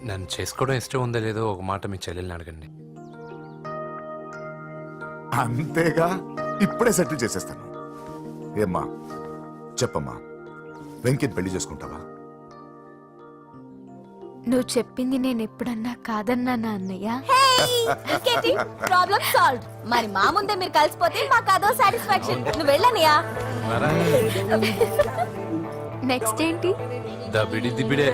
నన్ను చేసుకోవడం ఇష్టం ఉందో లేదో ఒక మాట మీ చెల్లెల్ని అడగండి. అంతేగా, ఇప్పుడే సెటిల్ చేసేస్తాను. ఏమ్మా చెప్పమ్మా, వెంకీని పెళ్లి చేసుకుంటావా? నువ్వు చెప్పింది నేను ఎప్పుడన్నా కాదన్నానా అన్నయ్య? Problem solve. మరి మా ముందే మీరు కలిసిపోతే మాకు అదో సాటిస్ఫాక్షన్. నువ్వు వెళ్ళనియా? నెక్స్ట్ ఏంటి? దబిడి దిబిడే.